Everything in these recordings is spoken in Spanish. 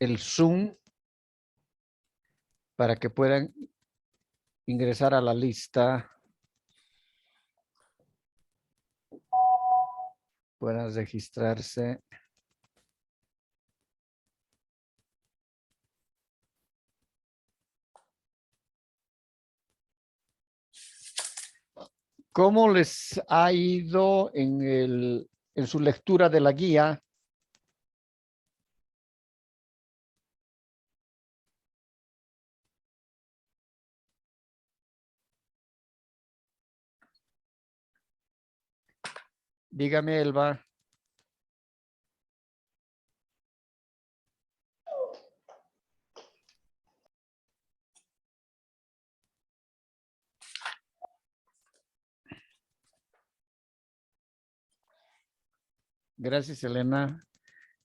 el Zoom para que puedan ingresar a la lista. Puedan registrarse. ¿Cómo les ha ido en su lectura de la guía? Dígame, Elba. Gracias, Elena,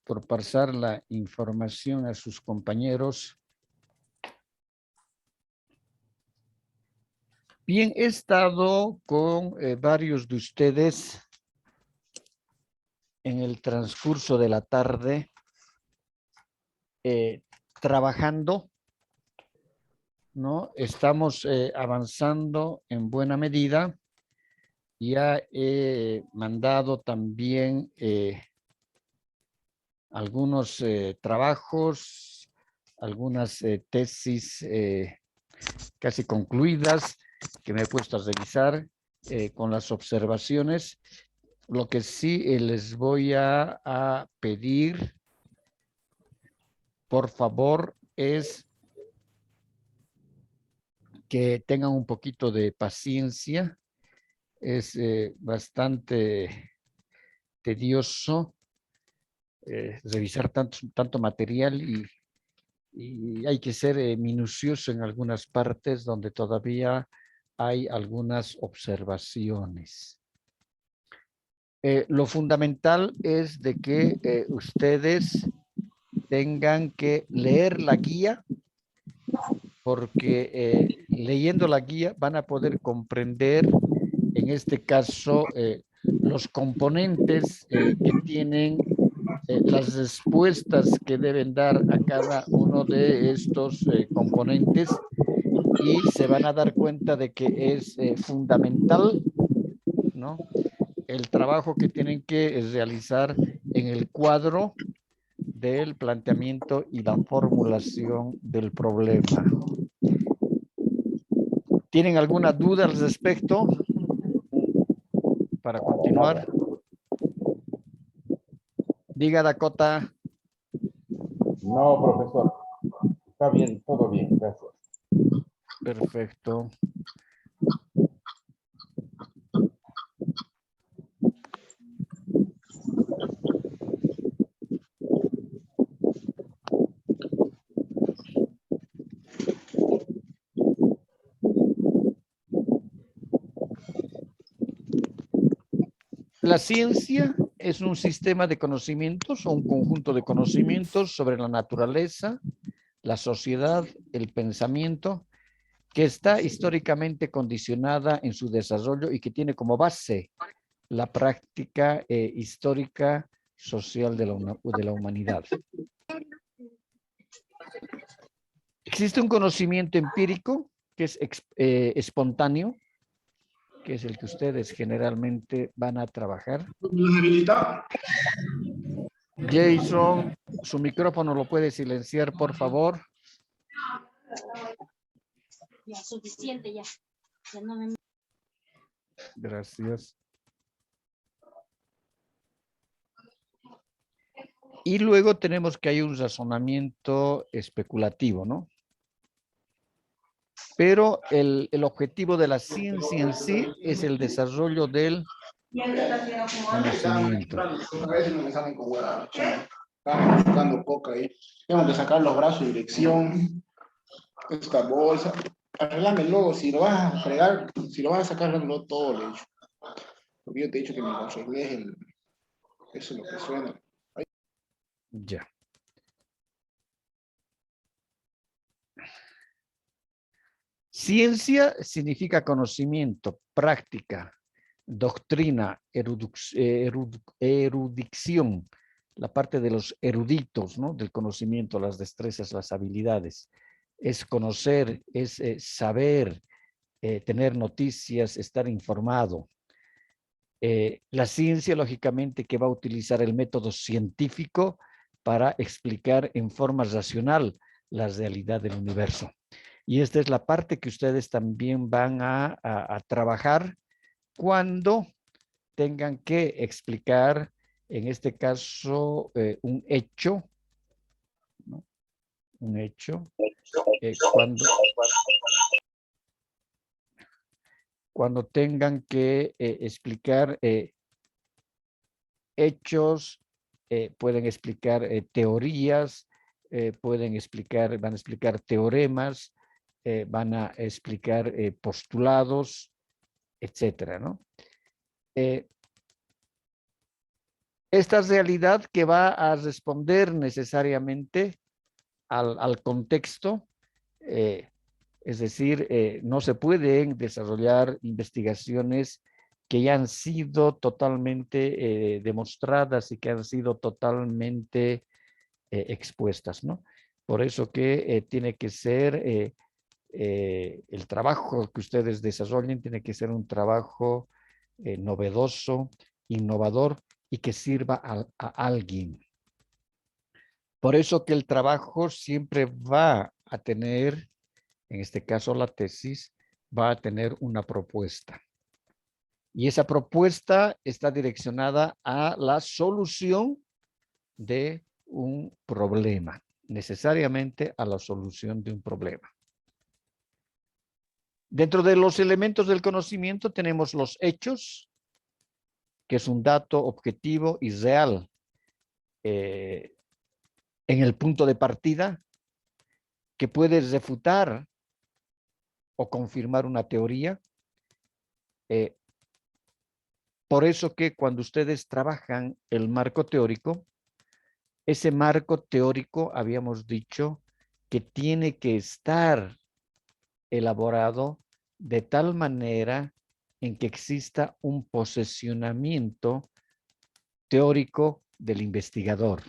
por pasar la información a sus compañeros. Bien, he estado con varios de ustedes en el transcurso de la tarde trabajando, ¿no? Estamos avanzando en buena medida. Ya he mandado también algunos trabajos, algunas tesis casi concluidas que me he puesto a revisar con las observaciones. Lo que sí les voy a pedir, por favor, es que tengan un poquito de paciencia. Es bastante tedioso revisar tanto material y hay que ser minucioso en algunas partes donde todavía hay algunas observaciones. Lo fundamental es de que ustedes tengan que leer la guía, porque leyendo la guía van a poder comprender, en este caso, los componentes que tienen las respuestas que deben dar a cada uno de estos componentes, y se van a dar cuenta de que es fundamental, ¿no?, el trabajo que tienen que realizar en el cuadro del planteamiento y la formulación del problema. ¿Tienen alguna duda al respecto para continuar? Diga, Dakota. No, profesor. Está bien, todo bien, gracias. Perfecto. La ciencia es un sistema de conocimientos o un conjunto de conocimientos sobre la naturaleza, la sociedad, el pensamiento, que está históricamente condicionada en su desarrollo y que tiene como base la práctica histórica social de la humanidad. Existe un conocimiento empírico que es espontáneo, que es el que ustedes generalmente van a trabajar. Jason, su micrófono lo puede silenciar, por favor. Ya, suficiente ya. Ya no me... Gracias. Y luego tenemos que hay un razonamiento especulativo, ¿no? Pero el objetivo de la ciencia en sí es el desarrollo del conocimiento. A veces no me salen con huevadas. Estamos buscando coca ahí. Tengo que sacar los brazos de dirección. Esta bolsa. Arreglámelo. Si lo vas a fregar, si lo vas a sacar, arreglámelo todo, le he dicho. Porque yo te he dicho que me lo arregles el... Eso es lo que suena. Ahí. Ya. Ciencia significa conocimiento, práctica, doctrina, erudición, la parte de los eruditos, ¿no? Del conocimiento, las destrezas, las habilidades. Es conocer, es saber, tener noticias, estar informado. La ciencia, lógicamente, que va a utilizar el método científico para explicar en forma racional la realidad del universo. Y esta es la parte que ustedes también van a trabajar cuando tengan que explicar, en este caso, un hecho, ¿no? Un hecho, cuando tengan que explicar hechos, pueden explicar teorías, van a explicar teoremas, van a explicar postulados, etcétera, ¿no? Esta realidad que va a responder necesariamente al contexto, es decir, no se pueden desarrollar investigaciones que ya han sido totalmente demostradas y que han sido totalmente expuestas, ¿no? Por eso que tiene que ser el trabajo que ustedes desarrollen, tiene que ser un trabajo novedoso, innovador y que sirva a alguien. Por eso que el trabajo siempre va a tener, en este caso la tesis, va a tener una propuesta. Y esa propuesta está direccionada a la solución de un problema, necesariamente a la solución de un problema. Dentro de los elementos del conocimiento tenemos los hechos, que es un dato objetivo y real en el punto de partida, que puede refutar o confirmar una teoría. Por eso que cuando ustedes trabajan el marco teórico, ese marco teórico habíamos dicho que tiene que estar elaborado de tal manera en que exista un posicionamiento teórico del investigador.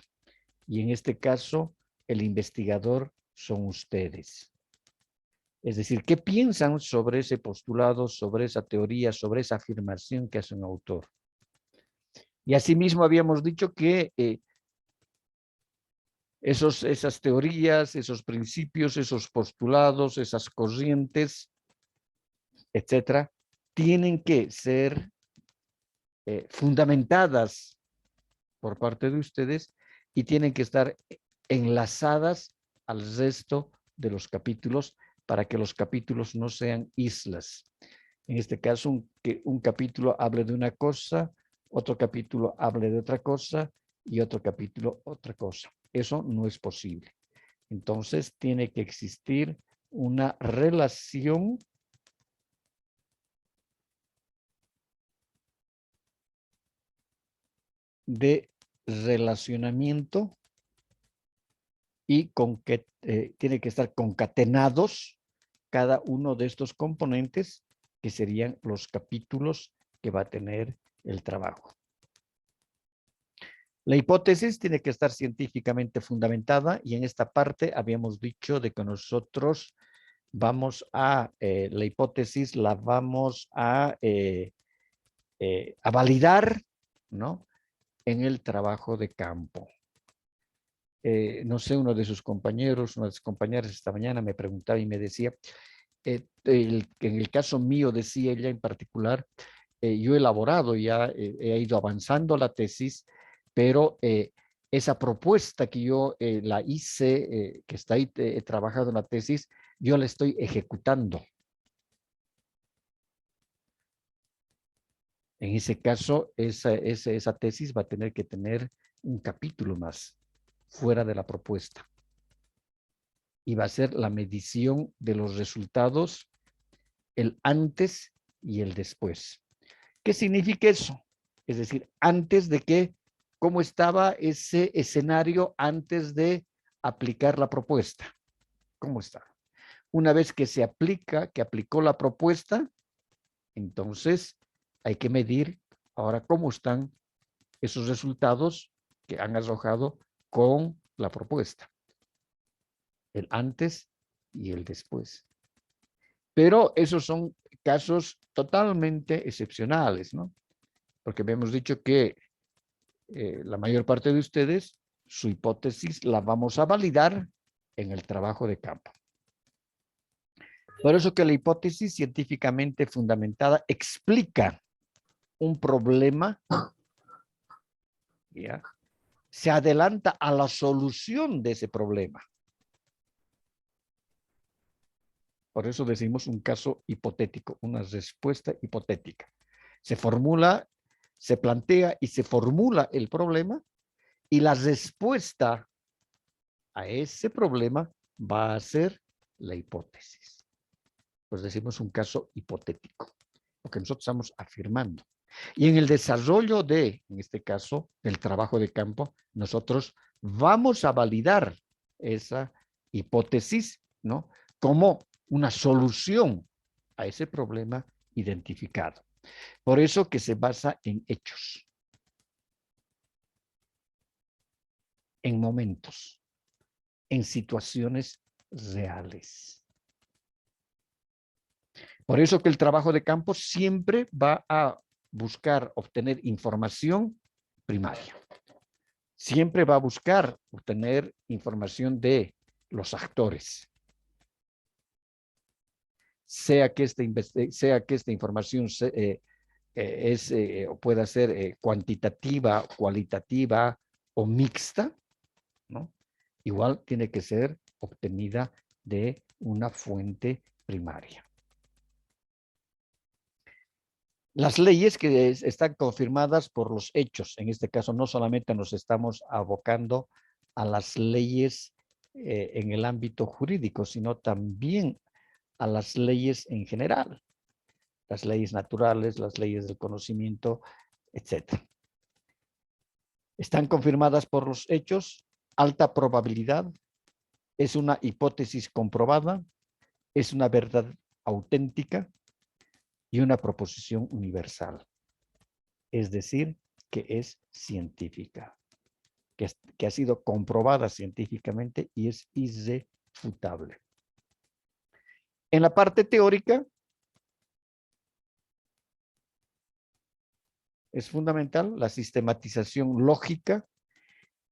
Y en este caso, el investigador son ustedes. Es decir, ¿qué piensan sobre ese postulado, sobre esa teoría, sobre esa afirmación que hace un autor? Y asimismo habíamos dicho que esas teorías, esos principios, esos postulados, esas corrientes, etcétera, tienen que ser fundamentadas por parte de ustedes y tienen que estar enlazadas al resto de los capítulos para que los capítulos no sean islas. En este caso, un capítulo hable de una cosa, otro capítulo hable de otra cosa y otro capítulo otra cosa. Eso no es posible. Entonces, tiene que existir una relación de relacionamiento y tiene que estar concatenados cada uno de estos componentes que serían los capítulos que va a tener el trabajo. La hipótesis tiene que estar científicamente fundamentada y en esta parte habíamos dicho de que nosotros vamos a, la hipótesis la vamos a validar, ¿no? En el trabajo de campo. No sé, uno de sus compañeros, una de sus compañeras esta mañana me preguntaba y me decía, en el caso mío, decía ella en particular, yo he elaborado ya, he ido avanzando la tesis, pero esa propuesta que yo la hice, que está ahí, he trabajado en la tesis, yo la estoy ejecutando. En ese caso, esa tesis va a tener que tener un capítulo más fuera de la propuesta. Y va a ser la medición de los resultados, el antes y el después. ¿Qué significa eso? Es decir, antes de que, ¿cómo estaba ese escenario antes de aplicar la propuesta? ¿Cómo está? Una vez que se aplica, que aplicó la propuesta, entonces hay que medir ahora cómo están esos resultados que han arrojado con la propuesta. El antes y el después. Pero esos son casos totalmente excepcionales, ¿no? Porque habíamos dicho que la mayor parte de ustedes, su hipótesis la vamos a validar en el trabajo de campo. Por eso que la hipótesis científicamente fundamentada explica un problema, ¿ya? Se adelanta a la solución de ese problema. Por eso decimos un caso hipotético, una respuesta hipotética. Se formula, se plantea y se formula el problema y la respuesta a ese problema va a ser la hipótesis. Pues decimos un caso hipotético, lo que nosotros estamos afirmando. Y en el desarrollo de, en este caso, del trabajo de campo, nosotros vamos a validar esa hipótesis, ¿no? Como una solución a ese problema identificado. Por eso que se basa en hechos, en momentos, en situaciones reales. Por eso que el trabajo de campo siempre va a buscar obtener información primaria. Siempre va a buscar obtener información de los actores. Sea que esta información pueda ser cuantitativa, cualitativa o mixta, ¿no? Igual tiene que ser obtenida de una fuente primaria. Las leyes que están confirmadas por los hechos, en este caso no solamente nos estamos abocando a las leyes en el ámbito jurídico, sino también a las leyes en general, las leyes naturales, las leyes del conocimiento, etc. Están confirmadas por los hechos, alta probabilidad, es una hipótesis comprobada, es una verdad auténtica y una proposición universal. Es decir, que es científica, que ha sido comprobada científicamente y es irrefutable. En la parte teórica, es fundamental la sistematización lógica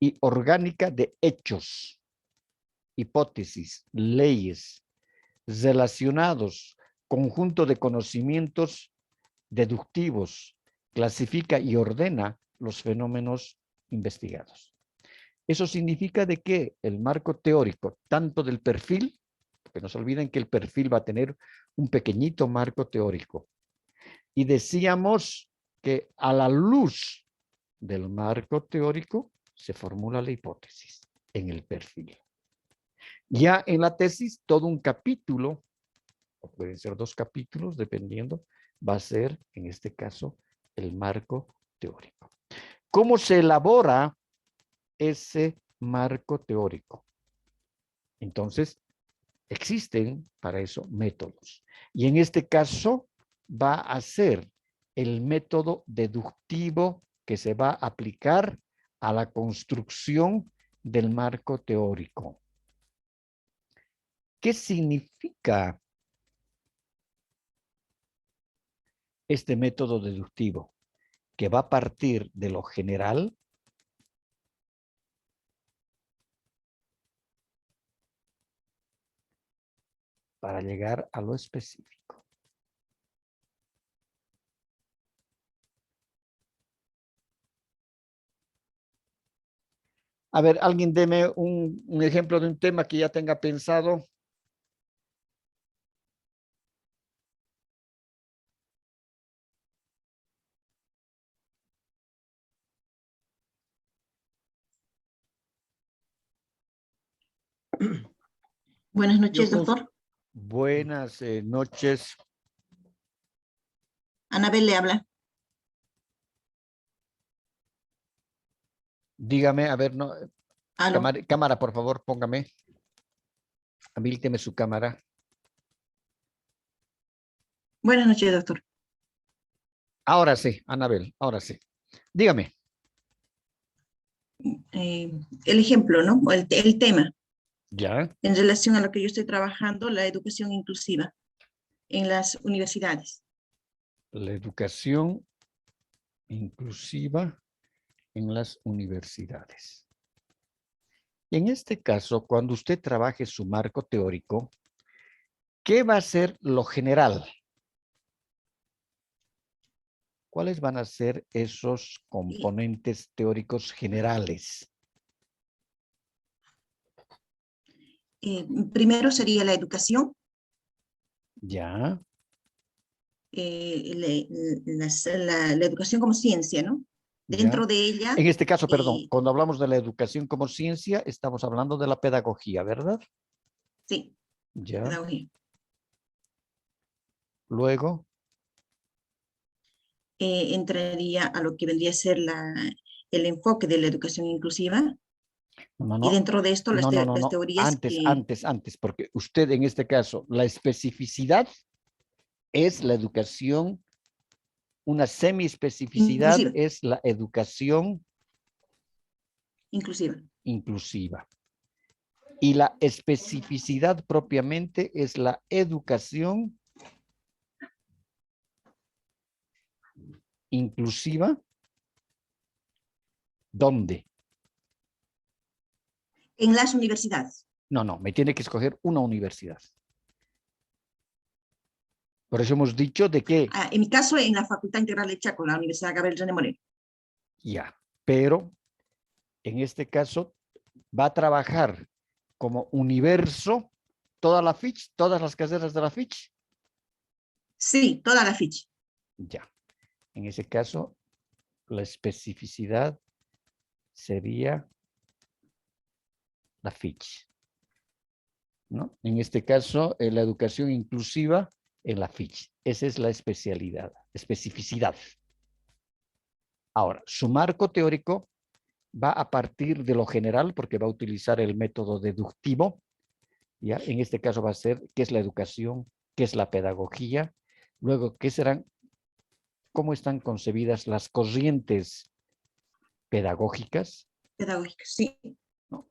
y orgánica de hechos, hipótesis, leyes, relacionados, conjunto de conocimientos deductivos, clasifica y ordena los fenómenos investigados. Eso significa de que el marco teórico, tanto del perfil, porque no se olviden que el perfil va a tener un pequeñito marco teórico, y decíamos que a la luz del marco teórico se formula la hipótesis en el perfil. Ya en la tesis, todo un capítulo, o pueden ser 2 capítulos, dependiendo, va a ser, en este caso, el marco teórico. ¿Cómo se elabora ese marco teórico? Entonces, existen para eso métodos. Y en este caso, va a ser el método deductivo que se va a aplicar a la construcción del marco teórico. ¿Qué significa este método deductivo? Que va a partir de lo general para llegar a lo específico. A ver, alguien deme un ejemplo de un tema que ya tenga pensado. Buenas noches, doctor. Buenas noches. Anabel le habla. Dígame, a ver, no, Aló. cámara, por favor, póngame. Habílteme su cámara. Buenas noches, doctor. Ahora sí, Anabel, ahora sí. Dígame. el ejemplo, ¿no? O el tema Ya, en relación a lo que yo estoy trabajando, la educación inclusiva en las universidades. la educación inclusiva en las universidades. En este caso, cuando usted trabaje su marco teórico, ¿qué va a ser lo general? ¿Cuáles van a ser esos componentes teóricos generales? Primero sería la educación, Ya, la educación como ciencia, ¿no? ya. Dentro de ella, En este caso, perdón, eh, cuando hablamos de la educación como ciencia, estamos hablando de la pedagogía, ¿verdad? sí, Ya. pedagogía. Luego, Entraría a lo que vendría a ser el enfoque de la educación inclusiva, no, y no, dentro de esto no, no, no, las no. teorías que... Antes, porque usted en este caso, la especificidad es la educación, una semi-especificidad Inclusiva, es la educación inclusiva. inclusiva. Y la especificidad propiamente es la educación inclusiva. ¿Dónde? En las universidades. No, no, me tiene que escoger una universidad. Por eso hemos dicho de que, En mi caso, en la Facultad Integral de Chaco, la Universidad Gabriel René Moreno. ya, pero en este caso va a trabajar como universo toda la ficha, todas las carreras de la ficha. Sí, toda la ficha. Ya, en ese caso, la especificidad sería la ficha, ¿no? En este caso, la educación inclusiva en la ficha. Esa es la especialidad, especificidad. Ahora, su marco teórico va a partir de lo general porque va a utilizar el método deductivo. ¿Ya? En este caso va a ser qué es la educación, qué es la pedagogía, luego qué serán, cómo están concebidas las corrientes pedagógicas, Pedagógica, sí. ¿no?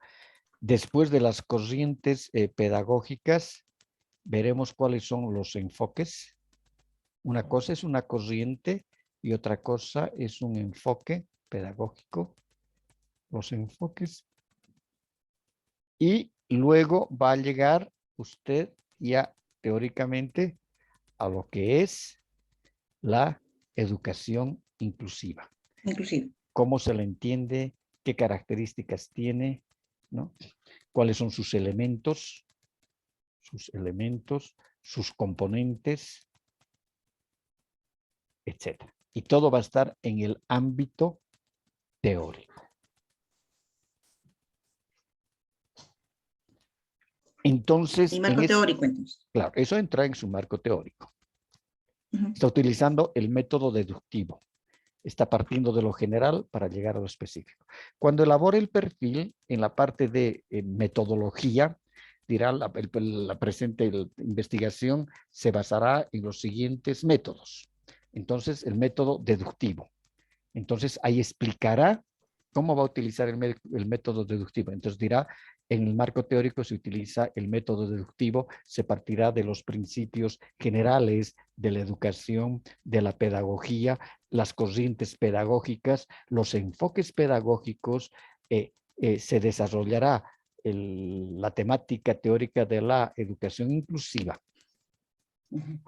Después de las corrientes pedagógicas, veremos cuáles son los enfoques. Una cosa es una corriente y otra cosa es un enfoque pedagógico. Los enfoques. Y luego va a llegar usted ya teóricamente a lo que es la educación inclusiva. Inclusive. ¿Cómo se le entiende? ¿Qué características tiene? ¿No? ¿Cuáles son sus elementos, sus componentes, etcétera? Y todo va a estar en el ámbito teórico. Entonces, El marco teórico, entonces. claro, eso entra en su marco teórico. Uh-huh. Está utilizando el método deductivo. Está partiendo de lo general para llegar a lo específico. Cuando elabore el perfil, en la parte de metodología, dirá la presente investigación se basará en los siguientes métodos. Entonces, el método deductivo. Entonces, ahí explicará cómo va a utilizar el método deductivo. Entonces, dirá, en el marco teórico se utiliza el método deductivo, se partirá de los principios generales de la educación, de la pedagogía, las corrientes pedagógicas, los enfoques pedagógicos, se desarrollará la temática teórica de la educación inclusiva.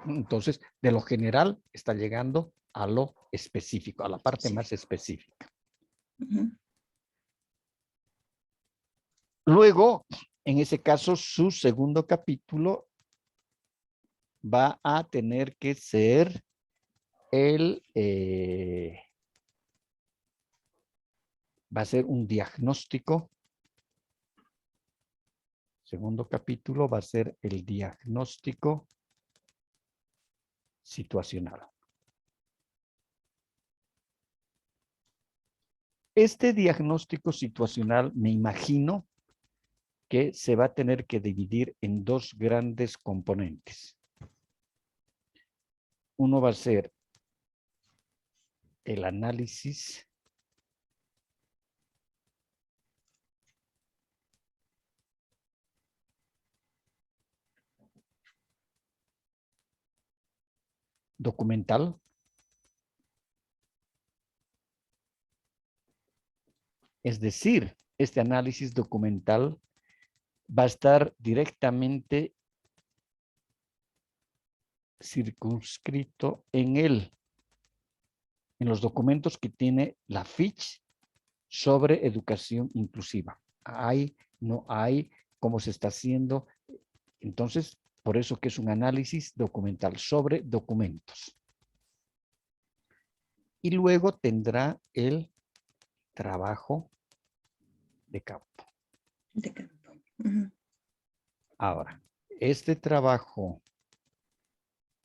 Entonces, de lo general está llegando a lo específico, a la parte más específica. Uh-huh. Luego, en ese caso, su segundo capítulo va a tener que ser va a ser un diagnóstico. Segundo capítulo va a ser el diagnóstico situacional. Este diagnóstico situacional, me imagino que se va a tener que dividir en dos grandes componentes. Uno va a ser el análisis documental. Es decir, este análisis documental va a estar directamente circunscrito en los documentos que tiene la FICH sobre educación inclusiva. Hay, no hay, cómo se está haciendo. Entonces, por eso que es un análisis documental sobre documentos. Y luego tendrá el trabajo de campo. De campo. Ujú. Ahora, este trabajo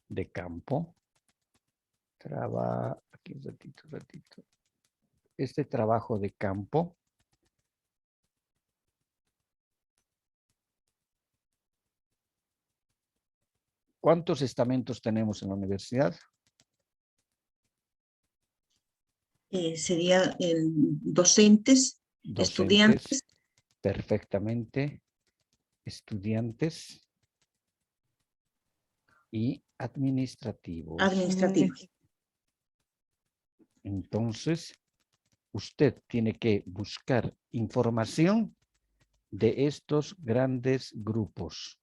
de campo, aquí un ratito. Este trabajo de campo ¿cuántos estamentos tenemos en la universidad? Sería docentes, estudiantes. Perfectamente. Estudiantes y administrativos. Administrativos. Entonces, usted tiene que buscar información de estos grandes grupos.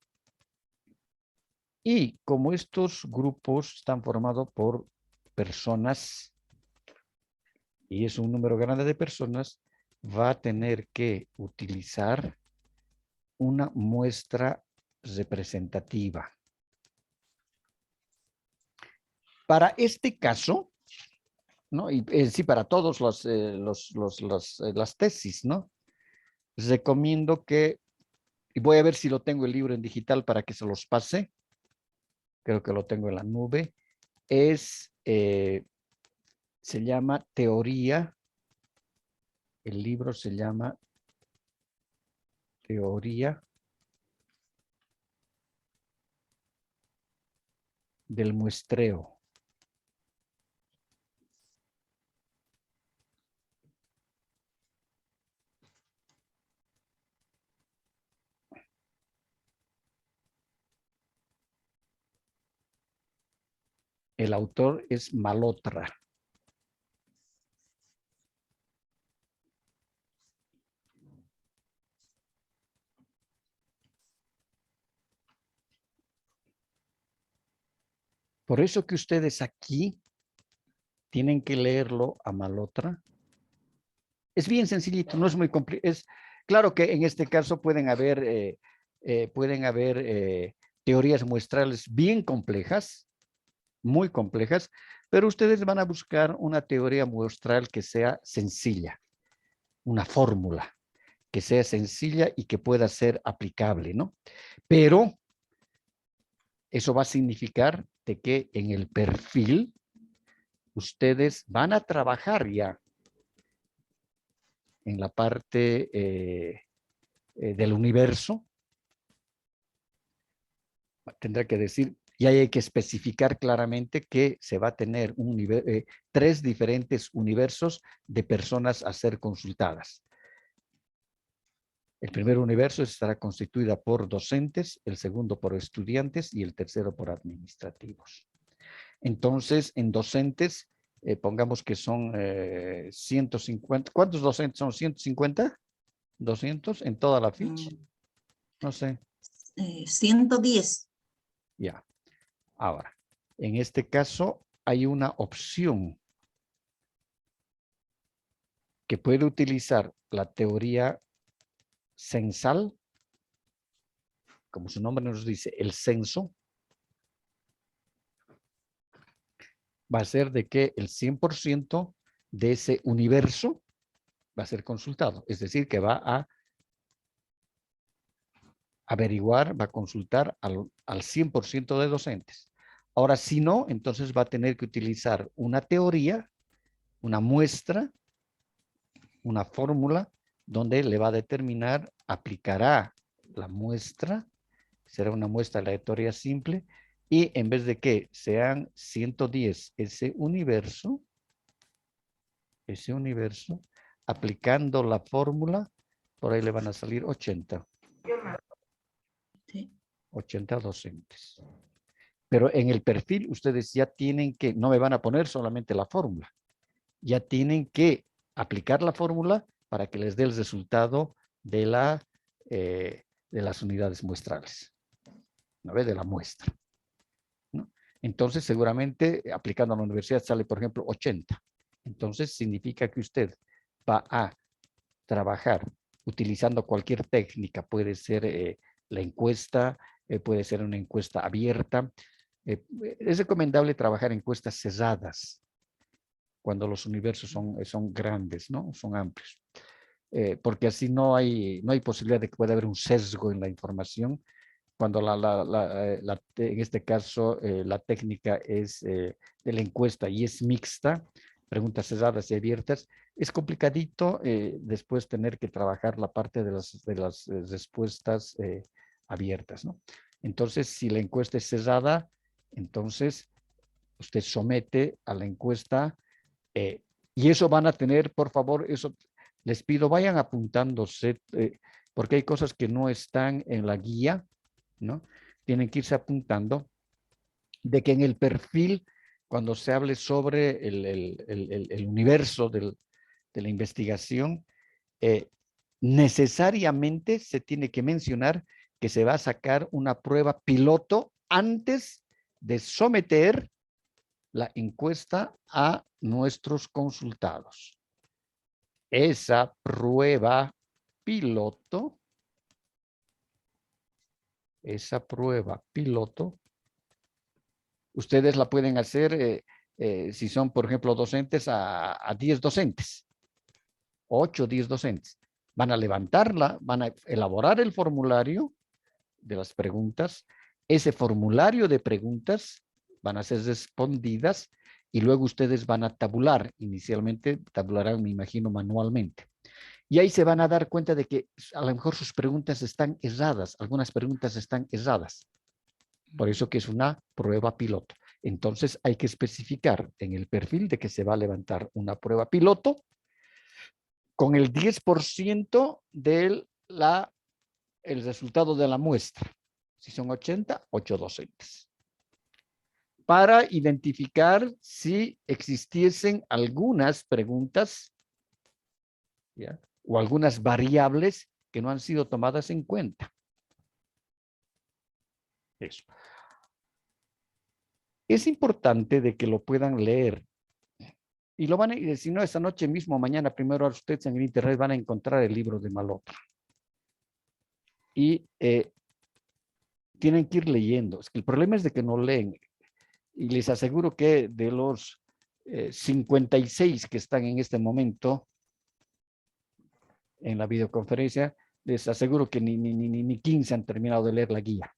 Y como estos grupos están formados por personas, y es un número grande de personas, va a tener que utilizar una muestra representativa. Para este caso, ¿no? Y sí, para todos las tesis, ¿no? Recomiendo que, y voy a ver si lo tengo el libro en digital para que se los pase. Creo que lo tengo en la nube. Se llama Teoría. El libro se llama Teoría del muestreo. El autor es Malotra. Por eso que ustedes aquí tienen que leerlo a Malotra. Es bien sencillito, no es muy complicado. Es claro que en este caso pueden haber teorías muestrales bien complejas, muy complejas, pero ustedes van a buscar una teoría muestral que sea sencilla, una fórmula que sea sencilla y que pueda ser aplicable, ¿no? Pero eso va a significar de que en el perfil ustedes van a trabajar ya en la parte del universo. Tendrá que decir, y hay que especificar claramente que se va a tener 3 diferentes universos de personas a ser consultadas. El primer universo estará constituida por docentes, el segundo por estudiantes y el tercero por administrativos. Entonces, en docentes, pongamos que son 150. ¿Cuántos docentes son? ¿150? ¿200 en toda la ficha? No sé. 110. Ya. Ahora, en este caso hay una opción que puede utilizar la teoría censal, como su nombre nos dice, el censo, va a ser de que el 100% de ese universo va a ser consultado, es decir, que va a averiguar, va a consultar al 100% de docentes. Ahora, si no, entonces va a tener que utilizar una teoría, una muestra, una fórmula, donde le va a determinar, aplicará la muestra, será una muestra aleatoria simple, y en vez de que sean 110 ese universo, aplicando la fórmula, por ahí le van a salir 80. Sí. 80 docentes. Pero en el perfil ustedes ya tienen que, no me van a poner solamente la fórmula, ya tienen que aplicar la fórmula para que les dé el resultado de las unidades muestrales, ¿no ve? De la muestra, ¿no? Entonces, seguramente, aplicando a la universidad sale, por ejemplo, 80. Entonces, significa que usted va a trabajar utilizando cualquier técnica. Puede ser la encuesta, puede ser una encuesta abierta. Es recomendable trabajar encuestas cerradas cuando los universos son grandes, ¿no? Son amplios. Porque así no hay posibilidad de que pueda haber un sesgo en la información. Cuando en este caso la técnica es de la encuesta y es mixta, preguntas cerradas y abiertas, es complicadito después tener que trabajar la parte de las respuestas abiertas, ¿no? Entonces, si la encuesta es cerrada, entonces usted somete a la encuesta y eso van a tener, por favor, eso les pido, vayan apuntándose, porque hay cosas que no están en la guía, ¿no? Tienen que irse apuntando de que en el perfil, cuando se hable sobre el universo de la investigación, necesariamente se tiene que mencionar que se va a sacar una prueba piloto antes de someter la encuesta a nuestros consultados. Esa prueba piloto, ustedes la pueden hacer si son, por ejemplo, docentes a 10 docentes, 8 o 10 docentes. Van a levantarla, van a elaborar el formulario de las preguntas. Ese formulario de preguntas van a ser respondidas y luego ustedes van a tabular. Inicialmente tabularán, me imagino, manualmente. Y ahí se van a dar cuenta de que a lo mejor sus preguntas están erradas. Algunas preguntas están erradas. Por eso que es una prueba piloto. Entonces hay que especificar en el perfil de que se va a levantar una prueba piloto con el 10% del el resultado de la muestra. Si son 80, 8 docentes. Para identificar si existiesen algunas preguntas, ¿ya?, o algunas variables que no han sido tomadas en cuenta. Eso. Es importante de que lo puedan leer. Y lo van a, y si no, esta noche mismo, mañana, primero ustedes en el internet van a encontrar el libro de Malotra. Y tienen que ir leyendo. Es que el problema es de que no leen. Y les aseguro que de los 56 que están en este momento en la videoconferencia, les aseguro que ni 15 han terminado de leer la guía.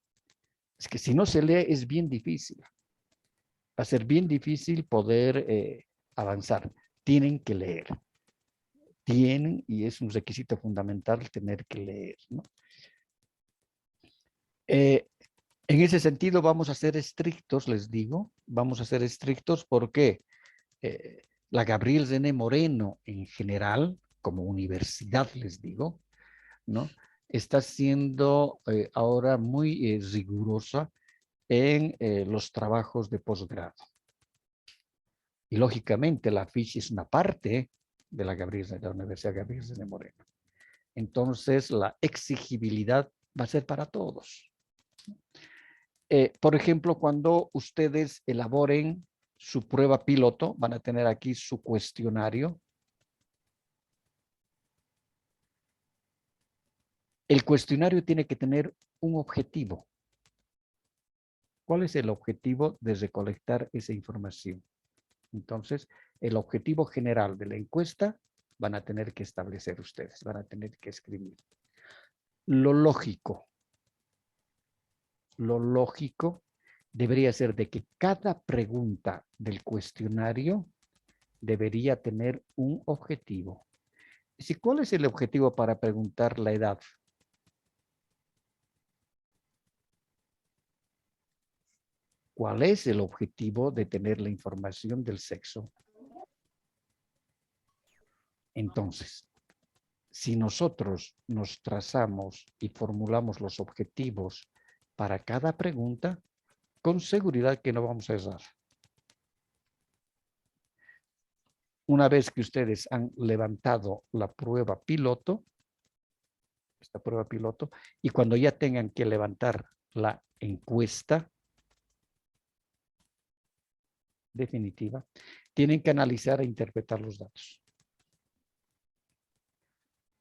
Es que si no se lee es bien difícil. Va a ser bien difícil poder avanzar. Tienen que leer. Tienen, y es un requisito fundamental tener que leer, ¿no? En ese sentido vamos a ser estrictos, les digo. Vamos a ser estrictos porque la Gabriel René Moreno en general, como universidad, les digo, ¿no?, está siendo ahora muy rigurosa en los trabajos de posgrado. Y lógicamente la FISH es una parte de la Universidad Gabriel René Moreno. Entonces la exigibilidad va a ser para todos. Por ejemplo, cuando ustedes elaboren su prueba piloto, van a tener aquí su cuestionario. El cuestionario tiene que tener un objetivo. ¿Cuál es el objetivo de recolectar esa información? Entonces, el objetivo general de la encuesta van a tener que establecer ustedes, van a tener que escribir. Lo lógico debería ser de que cada pregunta del cuestionario debería tener un objetivo. ¿Cuál es el objetivo para preguntar la edad? ¿Cuál es el objetivo de tener la información del sexo? Entonces, si nosotros nos trazamos y formulamos los objetivos para cada pregunta, con seguridad que no vamos a errar. Una vez que ustedes han levantado la prueba piloto, esta prueba piloto, y cuando ya tengan que levantar la encuesta definitiva, tienen que analizar e interpretar los datos.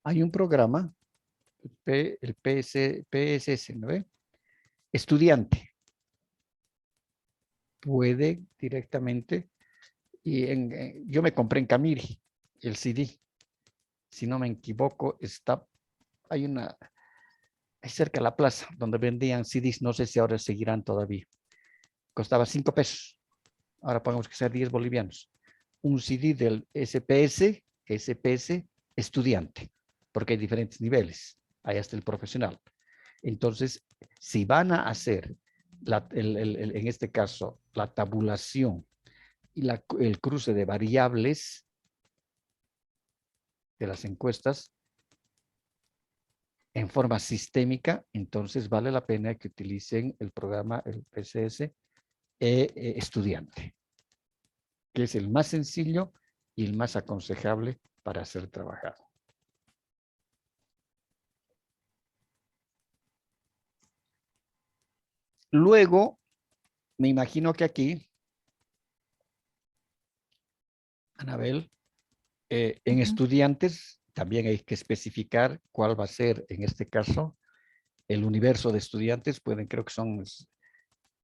Hay un programa, el PSS, ¿no ve? Estudiante. Puede directamente, y yo me compré en Camiri el CD. Si no me equivoco, hay cerca de la plaza donde vendían CDs, no sé si ahora seguirán todavía. Costaba 5 pesos. Ahora pongamos que sea 10 bolivianos. Un CD del SPS estudiante, porque hay diferentes niveles. Ahí está el profesional. Entonces, si van a hacer, en este caso, la tabulación y el cruce de variables de las encuestas en forma sistémica, entonces vale la pena que utilicen el programa, el PSS estudiante, que es el más sencillo y el más aconsejable para ser trabajado. Luego, me imagino que aquí, Anabel, en estudiantes también hay que especificar cuál va a ser, en este caso, el universo de estudiantes. Creo que son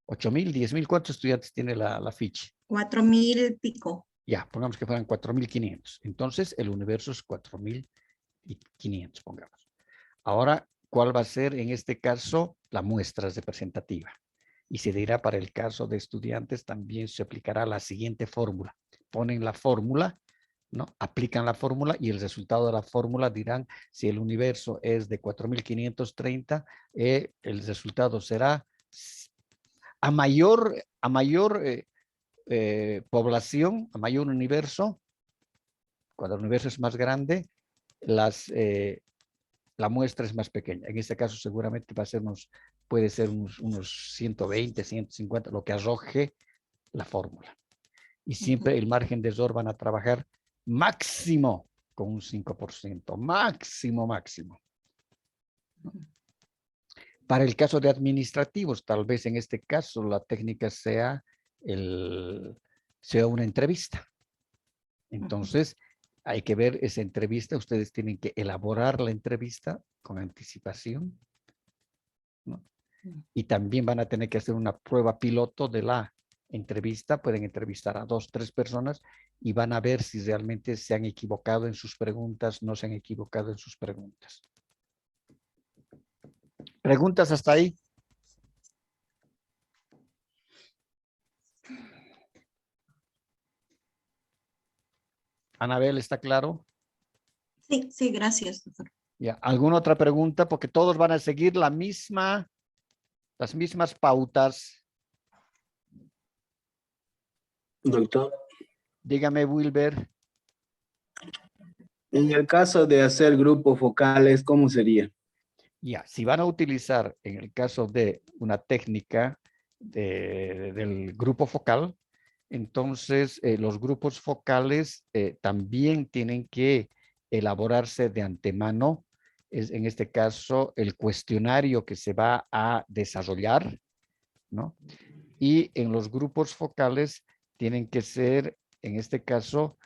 8,000, 10,000. ¿Cuántos estudiantes tiene la ficha? 4,000 pico. Ya, pongamos que fueran 4,500. Entonces, el universo es 4,500, pongamos. Ahora, ¿cuál va a ser en este caso la muestra representativa? Y se dirá para el caso de estudiantes también se aplicará la siguiente fórmula. Ponen la fórmula, ¿no? Aplican la fórmula y el resultado de la fórmula dirán si el universo es de 4,530, el resultado será a mayor población, a mayor universo. Cuando el universo es más grande, la muestra es más pequeña. En este caso seguramente puede ser unos 120, 150, lo que arroje la fórmula. Y siempre el margen de error van a trabajar máximo con un 5%. Máximo. Para el caso de administrativos, tal vez en este caso la técnica sea una entrevista. Entonces, hay que ver esa entrevista. Ustedes tienen que elaborar la entrevista con anticipación, ¿no? Y también van a tener que hacer una prueba piloto de la entrevista. Pueden entrevistar a 2, 3 personas y van a ver si realmente se han equivocado en sus preguntas, no se han equivocado en sus preguntas. ¿Preguntas hasta ahí? Anabel, ¿está claro? Sí, gracias, doctor. Ya. ¿Alguna otra pregunta? Porque todos van a seguir las mismas pautas. Doctor, Dígame, Wilber. en el caso de hacer grupos focales, ¿cómo sería? Ya, si van a utilizar en el caso de una técnica del grupo focal, entonces los grupos focales también tienen que elaborarse de antemano. En este caso, el cuestionario que se va a desarrollar, ¿no? Y en los grupos focales tienen que ser, en este caso,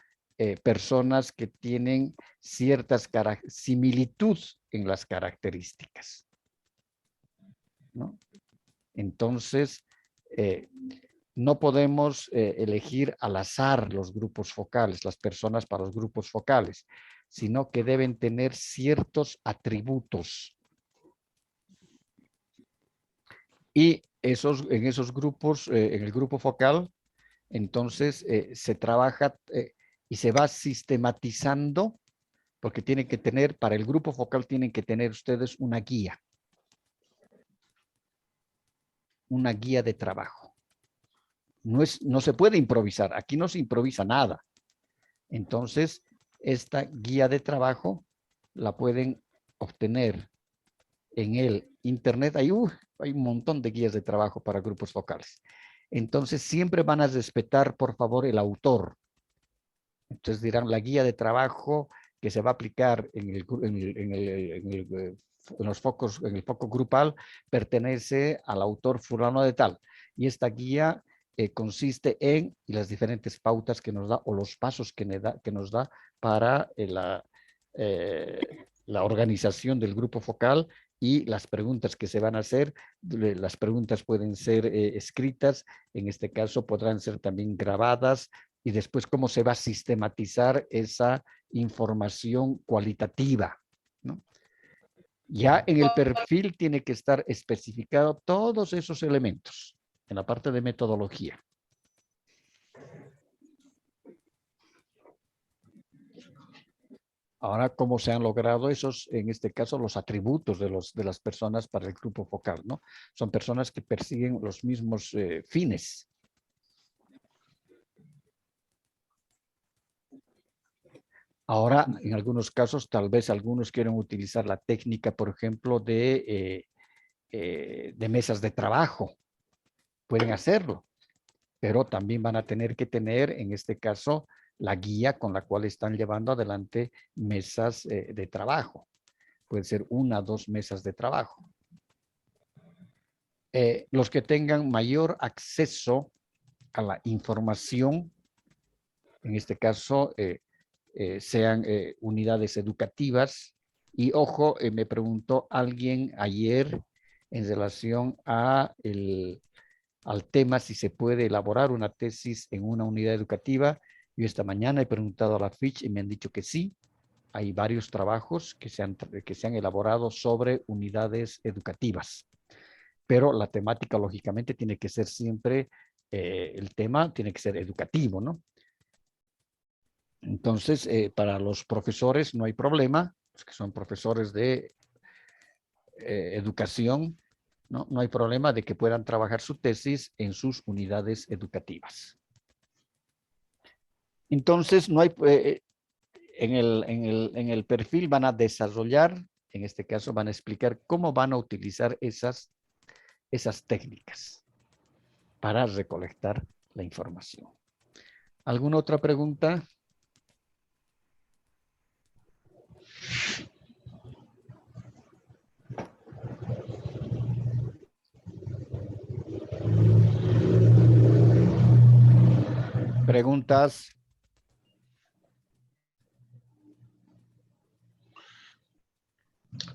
personas que tienen ciertas similitud en las características, ¿no? Entonces, no podemos elegir al azar los grupos focales, las personas para los grupos focales, sino que deben tener ciertos atributos. Y en esos grupos, en el grupo focal, entonces se trabaja y se va sistematizando, porque tienen que tener, para el grupo focal tienen que tener ustedes una guía de trabajo. No se puede improvisar, aquí no se improvisa nada. Entonces, esta guía de trabajo la pueden obtener en el internet hay un montón de guías de trabajo para grupos focales. Entonces siempre van a respetar, por favor, el autor. Entonces dirán la guía de trabajo que se va a aplicar en los focos, en el foco grupal, pertenece al autor fulano de tal. Y esta guía consiste en las diferentes pautas que nos da o los pasos que nos da para la organización del grupo focal y las preguntas que se van a hacer. Las preguntas pueden ser escritas, en este caso podrán ser también grabadas, y después cómo se va a sistematizar esa información cualitativa, ¿no? Ya en el perfil tiene que estar especificado todos esos elementos en la parte de metodología. Ahora, ¿cómo se han logrado esos, en este caso, los atributos de las personas para el grupo focal, ¿no? Son personas que persiguen los mismos fines. Ahora, en algunos casos, tal vez algunos quieren utilizar la técnica, por ejemplo, de mesas de trabajo. Pueden hacerlo, pero también van a tener que tener, en este caso, la guía con la cual están llevando adelante mesas de trabajo. Puede ser 1 o 2 mesas de trabajo. Los que tengan mayor acceso a la información, en este caso, sean unidades educativas. Y ojo, me preguntó alguien ayer en relación al tema si se puede elaborar una tesis en una unidad educativa. Yo esta mañana he preguntado a la FICH y me han dicho que sí. Hay varios trabajos que se han elaborado sobre unidades educativas. Pero la temática, lógicamente, tiene que ser siempre, el tema tiene que ser educativo, ¿no? Entonces, para los profesores no hay problema, los que son profesores de educación, no hay problema de que puedan trabajar su tesis en sus unidades educativas. Entonces, no hay, en el perfil van a desarrollar, en este caso van a explicar cómo van a utilizar esas técnicas para recolectar la información. ¿Alguna otra pregunta? ¿Preguntas?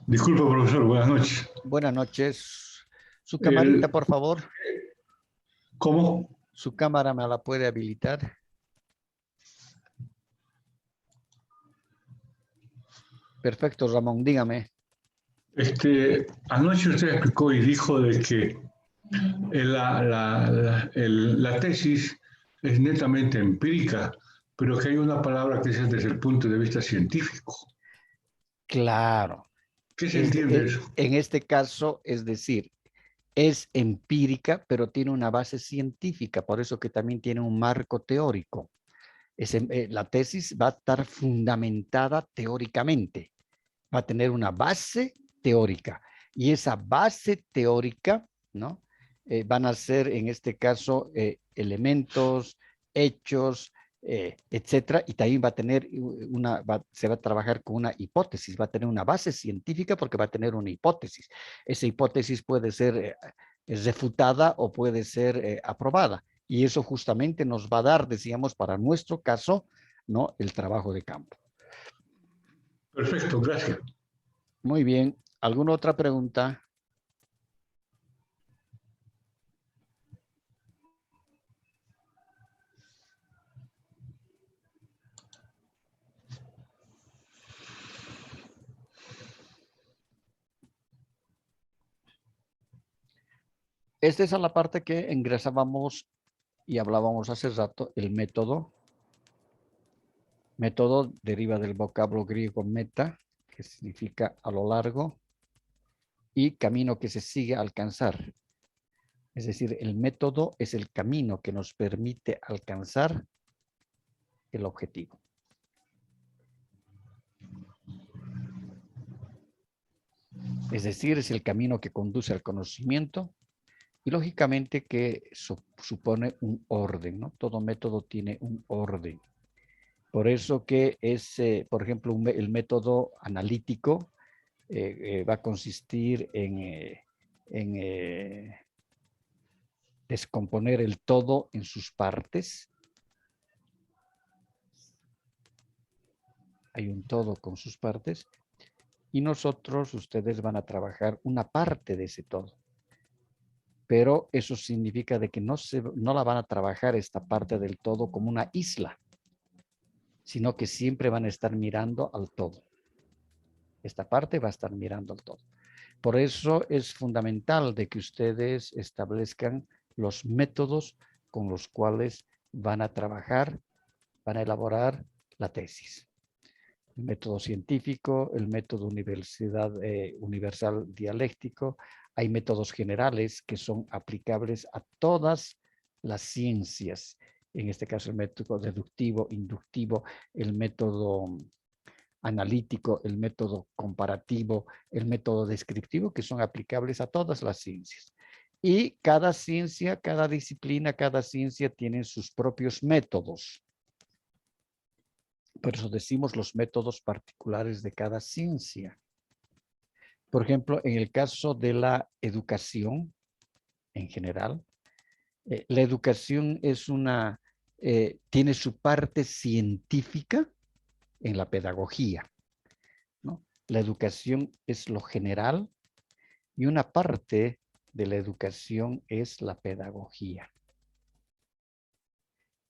Disculpe, profesor, buenas noches. Buenas noches. Su camarita, por favor. ¿Cómo? Su cámara me la puede habilitar. Perfecto, Ramón, dígame. Anoche usted explicó y dijo de que la tesis es netamente empírica, pero que hay una palabra que es desde el punto de vista científico. Claro. ¿Qué se entiende eso? En este caso, es decir, es empírica, pero tiene una base científica, por eso que también tiene un marco teórico. La tesis va a estar fundamentada teóricamente, va a tener una base teórica, y esa base teórica, ¿no? Van a ser, en este caso, elementos, hechos, etcétera, y también va a tener se va a trabajar con una hipótesis, va a tener una base científica porque va a tener una hipótesis. Esa hipótesis puede ser refutada o puede ser aprobada, y eso justamente nos va a dar, decíamos, para nuestro caso, ¿no?, el trabajo de campo. Perfecto, gracias. Muy bien. ¿Alguna otra pregunta? Esta es la parte que ingresábamos y hablábamos hace rato, el método. Método deriva del vocablo griego meta, que significa a lo largo, y camino que se sigue a alcanzar. Es decir, el método es el camino que nos permite alcanzar el objetivo. Es decir, es el camino que conduce al conocimiento y lógicamente que supone un orden, ¿no? Todo método tiene un orden. Por eso que es, por ejemplo, el método analítico va a consistir en descomponer el todo en sus partes. Hay un todo con sus partes. Y ustedes van a trabajar una parte de ese todo. Pero eso significa de que no la van a trabajar esta parte del todo como una isla, sino que siempre van a estar mirando al todo. Esta parte va a estar mirando al todo. Por eso es fundamental de que ustedes establezcan los métodos con los cuales van a trabajar, van a elaborar la tesis. El método científico, el método universal dialéctico. Hay métodos generales que son aplicables a todas las ciencias. En este caso, el método deductivo, inductivo, el método analítico, el método comparativo, el método descriptivo, que son aplicables a todas las ciencias. Y cada ciencia, cada disciplina, cada ciencia tiene sus propios métodos. Por eso decimos los métodos particulares de cada ciencia. Por ejemplo, en el caso de la educación en general, la educación es tiene su parte científica en la pedagogía, ¿no? La educación es lo general y una parte de la educación es la pedagogía.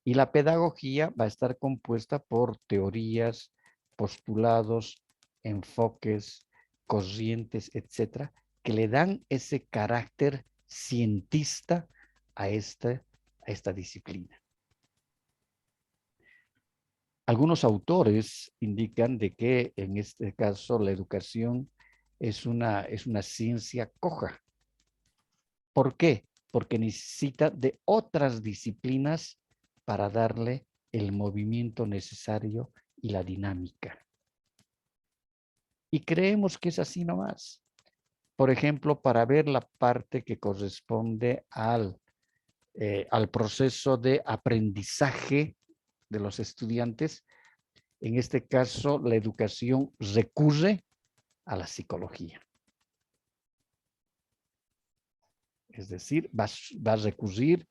Y la pedagogía va a estar compuesta por teorías, postulados, enfoques, corrientes, etcétera, que le dan ese carácter cientista a esta disciplina. Algunos autores indican de que en este caso la educación es una ciencia coja. ¿Por qué? Porque necesita de otras disciplinas para darle el movimiento necesario y la dinámica. Y creemos que es así nomás. Por ejemplo, para ver la parte que corresponde al proceso de aprendizaje de los estudiantes, en este caso la educación recurre a la psicología. Es decir, va a recurrir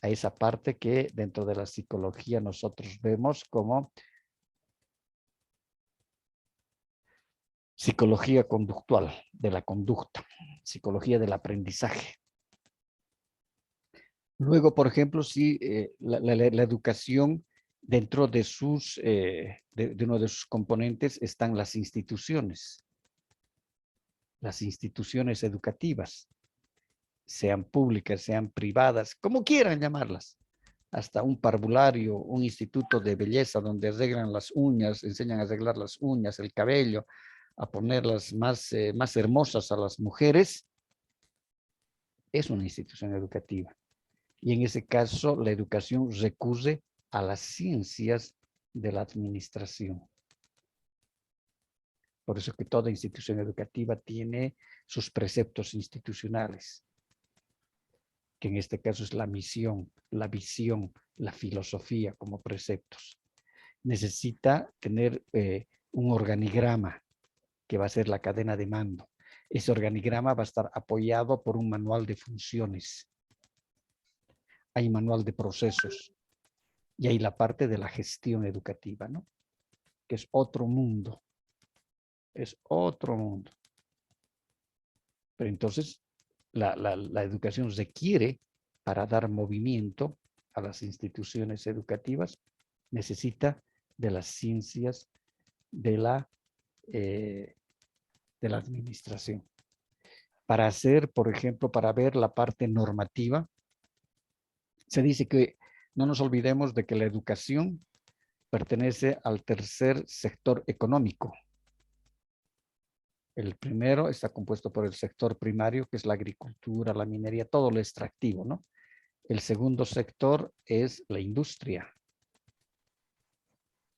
a esa parte que dentro de la psicología nosotros vemos como psicología conductual, de la conducta, psicología del aprendizaje. Luego, por ejemplo, si la educación dentro de de uno de sus componentes están las instituciones educativas, sean públicas, sean privadas, como quieran llamarlas. Hasta un parvulario, un instituto de belleza donde arreglan las uñas, enseñan a arreglar las uñas, el cabello, a ponerlas más hermosas a las mujeres, es una institución educativa. Y en ese caso, la educación recurre a las ciencias de la administración. Por eso que toda institución educativa tiene sus preceptos institucionales, que en este caso es la misión, la visión, la filosofía como preceptos. Necesita tener un organigrama que va a ser la cadena de mando. Ese organigrama va a estar apoyado por un manual de funciones. Hay manual de procesos y hay la parte de la gestión educativa, ¿no? Que es otro mundo. Es otro mundo. Pero entonces la educación requiere, para dar movimiento a las instituciones educativas, necesita de las ciencias de la administración. Para hacer, por ejemplo, para ver la parte normativa, se dice que no nos olvidemos de que la educación pertenece al tercer sector económico. El primero está compuesto por el sector primario, que es la agricultura, la minería, todo lo extractivo, ¿no? El segundo sector es la industria,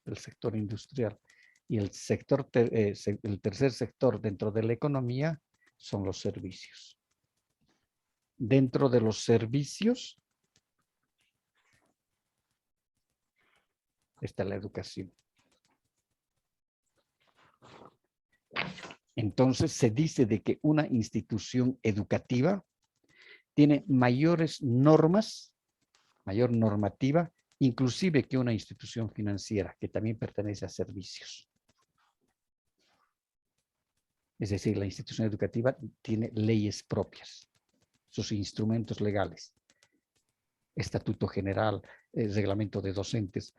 el sector industrial. Y el tercer sector dentro de la economía son los servicios. Dentro de los servicios está la educación. Entonces se dice de que una institución educativa tiene mayores normas, mayor normativa, inclusive que una institución financiera que también pertenece a servicios. Es decir, la institución educativa tiene leyes propias, sus instrumentos legales, estatuto general, reglamento de docentes,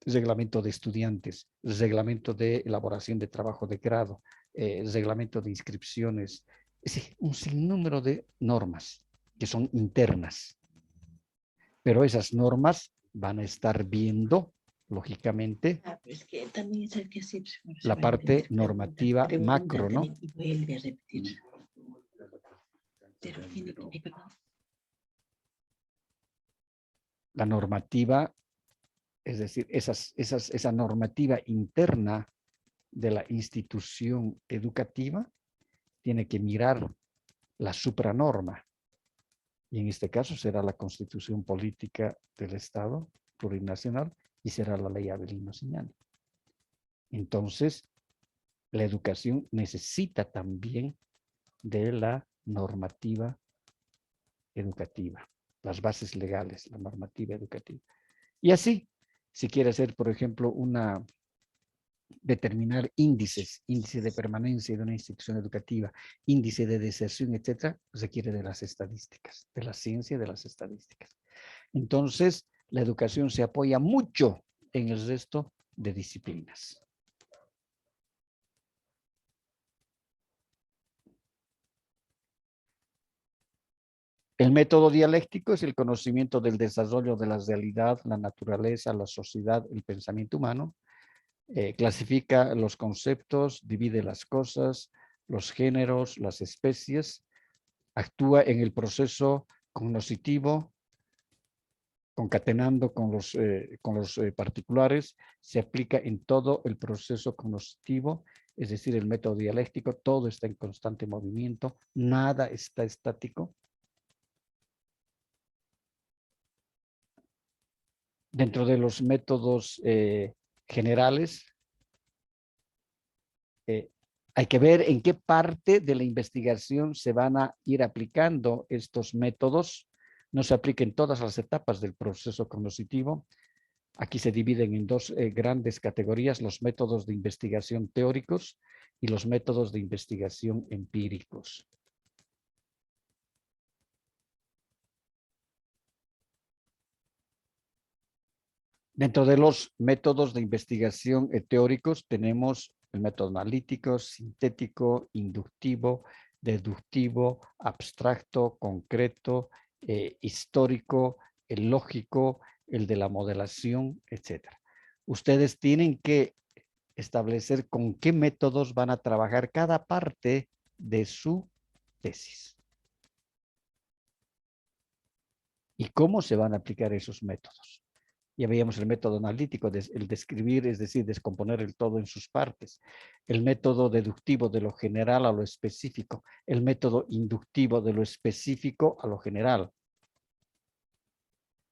reglamento de estudiantes, reglamento de elaboración de trabajo de grado, reglamento de inscripciones, es decir, un sinnúmero de normas que son internas. Pero esas normas van a estar viendo, lógicamente, Es que también es el que sí, la parte normativa macro, ¿no? Y vuelve a repetir. Pero tiene que, perdón. La normativa, es decir, esa normativa interna de la institución educativa tiene que mirar la supranorma. Y en este caso será la Constitución Política del Estado Plurinacional y será la Ley Avelino Signani. Entonces, la educación necesita también de la normativa educativa, las bases legales, la normativa educativa. Y así, si quiere hacer, por ejemplo, determinar índices, índice de permanencia de una institución educativa, índice de deserción, etcétera, requiere de las estadísticas, de la ciencia de las estadísticas. Entonces, la educación se apoya mucho en el resto de disciplinas. El método dialéctico es el conocimiento del desarrollo de la realidad, la naturaleza, la sociedad, el pensamiento humano. Clasifica los conceptos, divide las cosas, los géneros, las especies, actúa en el proceso cognoscitivo, concatenando con los particulares, se aplica en todo el proceso cognoscitivo, es decir, el método dialéctico, todo está en constante movimiento, nada está estático. Dentro de los métodos generales, hay que ver en qué parte de la investigación se van a ir aplicando estos métodos. No se aplica en todas las etapas del proceso cognoscitivo. Aquí se dividen en dos grandes categorías, los métodos de investigación teóricos y los métodos de investigación empíricos. Dentro de los métodos de investigación teóricos tenemos el método analítico, sintético, inductivo, deductivo, abstracto, concreto, histórico, el lógico, el de la modelación, etc. Ustedes tienen que establecer con qué métodos van a trabajar cada parte de su tesis. Y cómo se van a aplicar esos métodos. Ya veíamos el método analítico, el describir, es decir, descomponer el todo en sus partes. El método deductivo de lo general a lo específico. El método inductivo de lo específico a lo general.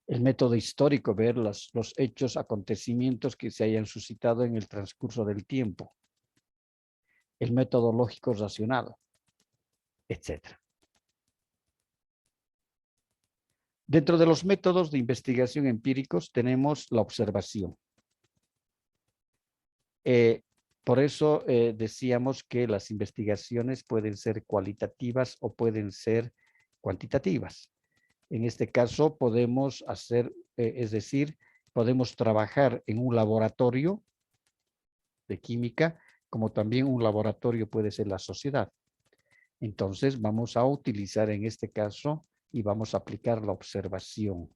El método histórico, ver los hechos, acontecimientos que se hayan suscitado en el transcurso del tiempo. El método lógico racional, etc. Dentro de los métodos de investigación empíricos tenemos la observación. Por eso decíamos que las investigaciones pueden ser cualitativas o pueden ser cuantitativas. En este caso podemos hacer, es decir, podemos trabajar en un laboratorio de química, como también un laboratorio puede ser la sociedad. Entonces vamos a utilizar en este caso y vamos a aplicar la observación.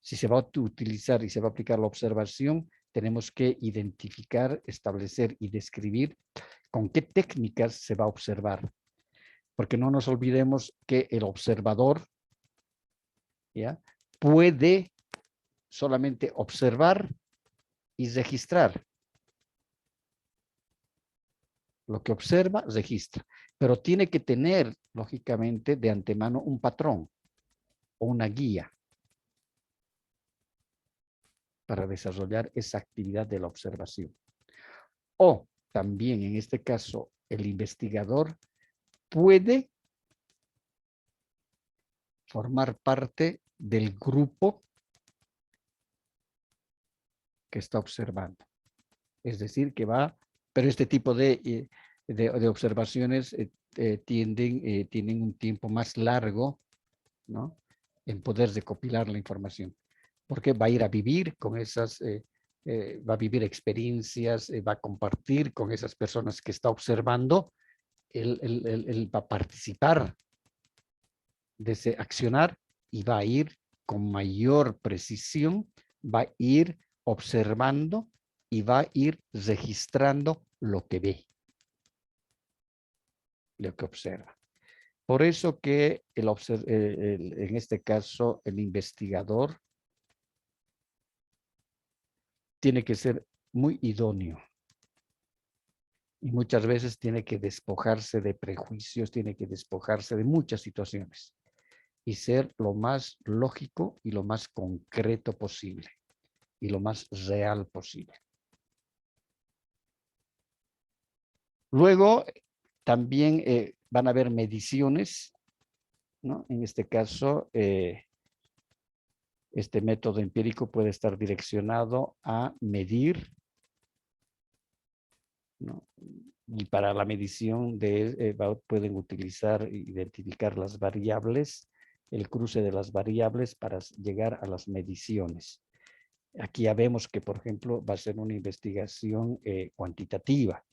Si se va a utilizar y se va a aplicar la observación, tenemos que identificar, establecer y describir con qué técnicas se va a observar. Porque no nos olvidemos que el observador, ¿ya?, puede solamente observar y registrar. Lo que observa, registra. pero tiene que tener, lógicamente, de antemano un patrón o una guía para desarrollar esa actividad de la observación. O también, en este caso, el investigador puede formar parte del grupo que está observando. Es decir, que va, pero este tipo de observaciones tienen un tiempo más largo, ¿no?, en poder recopilar la información, porque va a ir a vivir con esas, va a vivir experiencias, va a compartir con esas personas que está observando, él va a participar de ese accionar y va a ir con mayor precisión, va a ir observando y va a ir registrando lo que ve, lo que observa. Por eso que en este caso el investigador tiene que ser muy idóneo y muchas veces tiene que despojarse de prejuicios, tiene que despojarse de muchas situaciones y ser lo más lógico y lo más concreto posible y lo más real posible. Luego, también van a haber mediciones, ¿no? En este caso, este método empírico puede estar direccionado a medir, ¿no? Y para la medición pueden utilizar, identificar las variables, el cruce de las variables para llegar a las mediciones. Aquí ya vemos que, por ejemplo, va a ser una investigación cuantitativa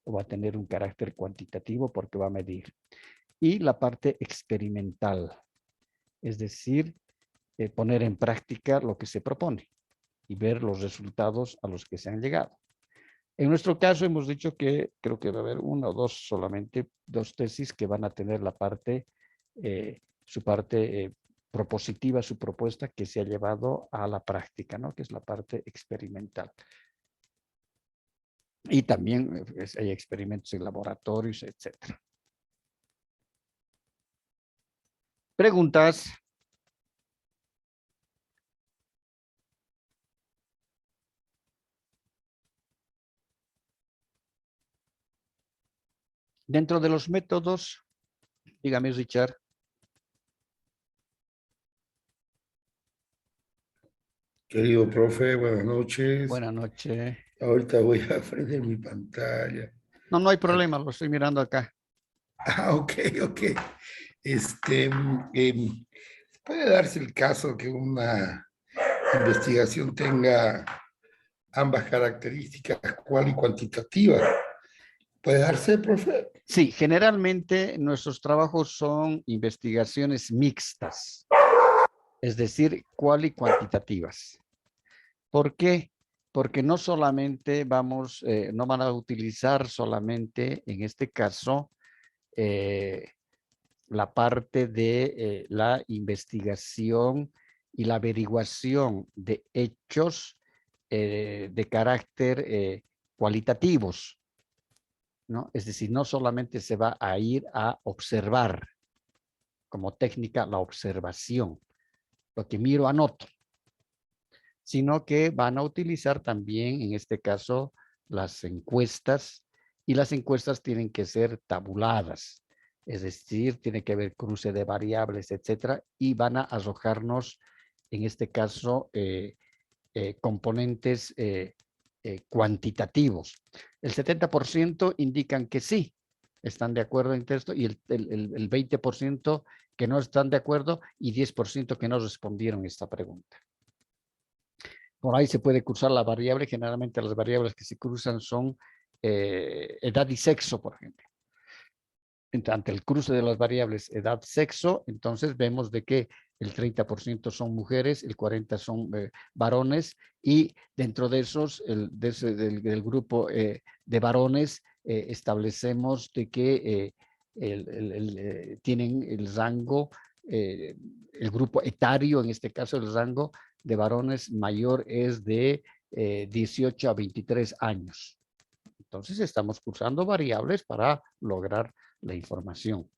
o va a tener un carácter cuantitativo porque va a medir. Y la parte experimental, es decir, poner en práctica lo que se propone y ver los resultados a los que se han llegado. En nuestro caso hemos dicho que creo que va a haber una o dos, solamente dos tesis que van a tener la parte, su parte propositiva, su propuesta que se ha llevado a la práctica, ¿no? Que es la parte experimental. Y también hay experimentos en laboratorios, etcétera. ¿Preguntas? Dentro de los métodos, dígame, Richard. Querido profe, buenas noches. Buenas noches. Ahorita voy a prender mi pantalla. No hay problema, lo estoy mirando acá. Ah, ok. Puede darse el caso que una investigación tenga ambas características, cual y cuantitativa. ¿Puede darse, profe? Sí, generalmente nuestros trabajos son investigaciones mixtas, es decir, cual y cuantitativas. ¿Por qué? Porque no solamente no van a utilizar solamente, en este caso, la parte de la investigación y la averiguación de hechos de carácter cualitativos, ¿no? Es decir, no solamente se va a ir a observar como técnica la observación, lo que miro anoto, sino que van a utilizar también, en este caso, las encuestas, y las encuestas tienen que ser tabuladas, es decir, tiene que haber cruce de variables, etcétera, y van a arrojarnos, en este caso, componentes cuantitativos. El 70% indican que sí, están de acuerdo en esto, y el 20% que no están de acuerdo y 10% que no respondieron esta pregunta. Por ahí se puede cruzar la variable. Generalmente las variables que se cruzan son edad y sexo, por ejemplo. Ante el cruce de las variables edad, sexo, entonces vemos de que el 30% son mujeres, el 40% son varones, y dentro de esos, del grupo de varones, establecemos de que tienen el rango, el grupo etario, en este caso el rango de varones mayor es de 18 a 23 años. Entonces estamos cruzando variables para lograr la información.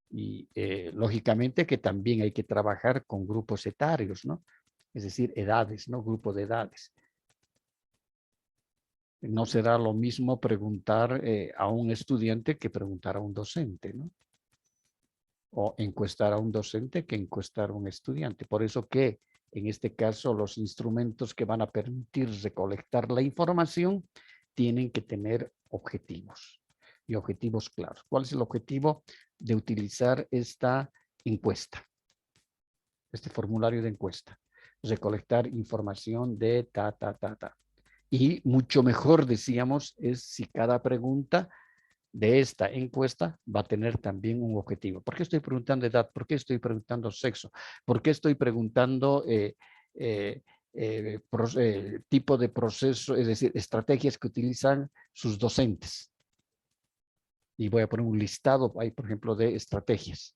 Y lógicamente que también hay que trabajar con grupos etarios, ¿no? Es decir, edades, ¿no? Grupo de edades. No será lo mismo preguntar a un estudiante que preguntar a un docente, ¿no? O encuestar a un docente que encuestar a un estudiante. Por eso que en este caso los instrumentos que van a permitir recolectar la información tienen que tener objetivos y objetivos claros. ¿Cuál es el objetivo de utilizar esta encuesta? Este formulario de encuesta. Recolectar información de ta. Y mucho mejor, decíamos, es si cada pregunta de esta encuesta va a tener también un objetivo. ¿Por qué estoy preguntando edad? ¿Por qué estoy preguntando sexo? ¿Por qué estoy preguntando tipo de proceso, es decir, estrategias que utilizan sus docentes? Y voy a poner un listado ahí, por ejemplo, de estrategias.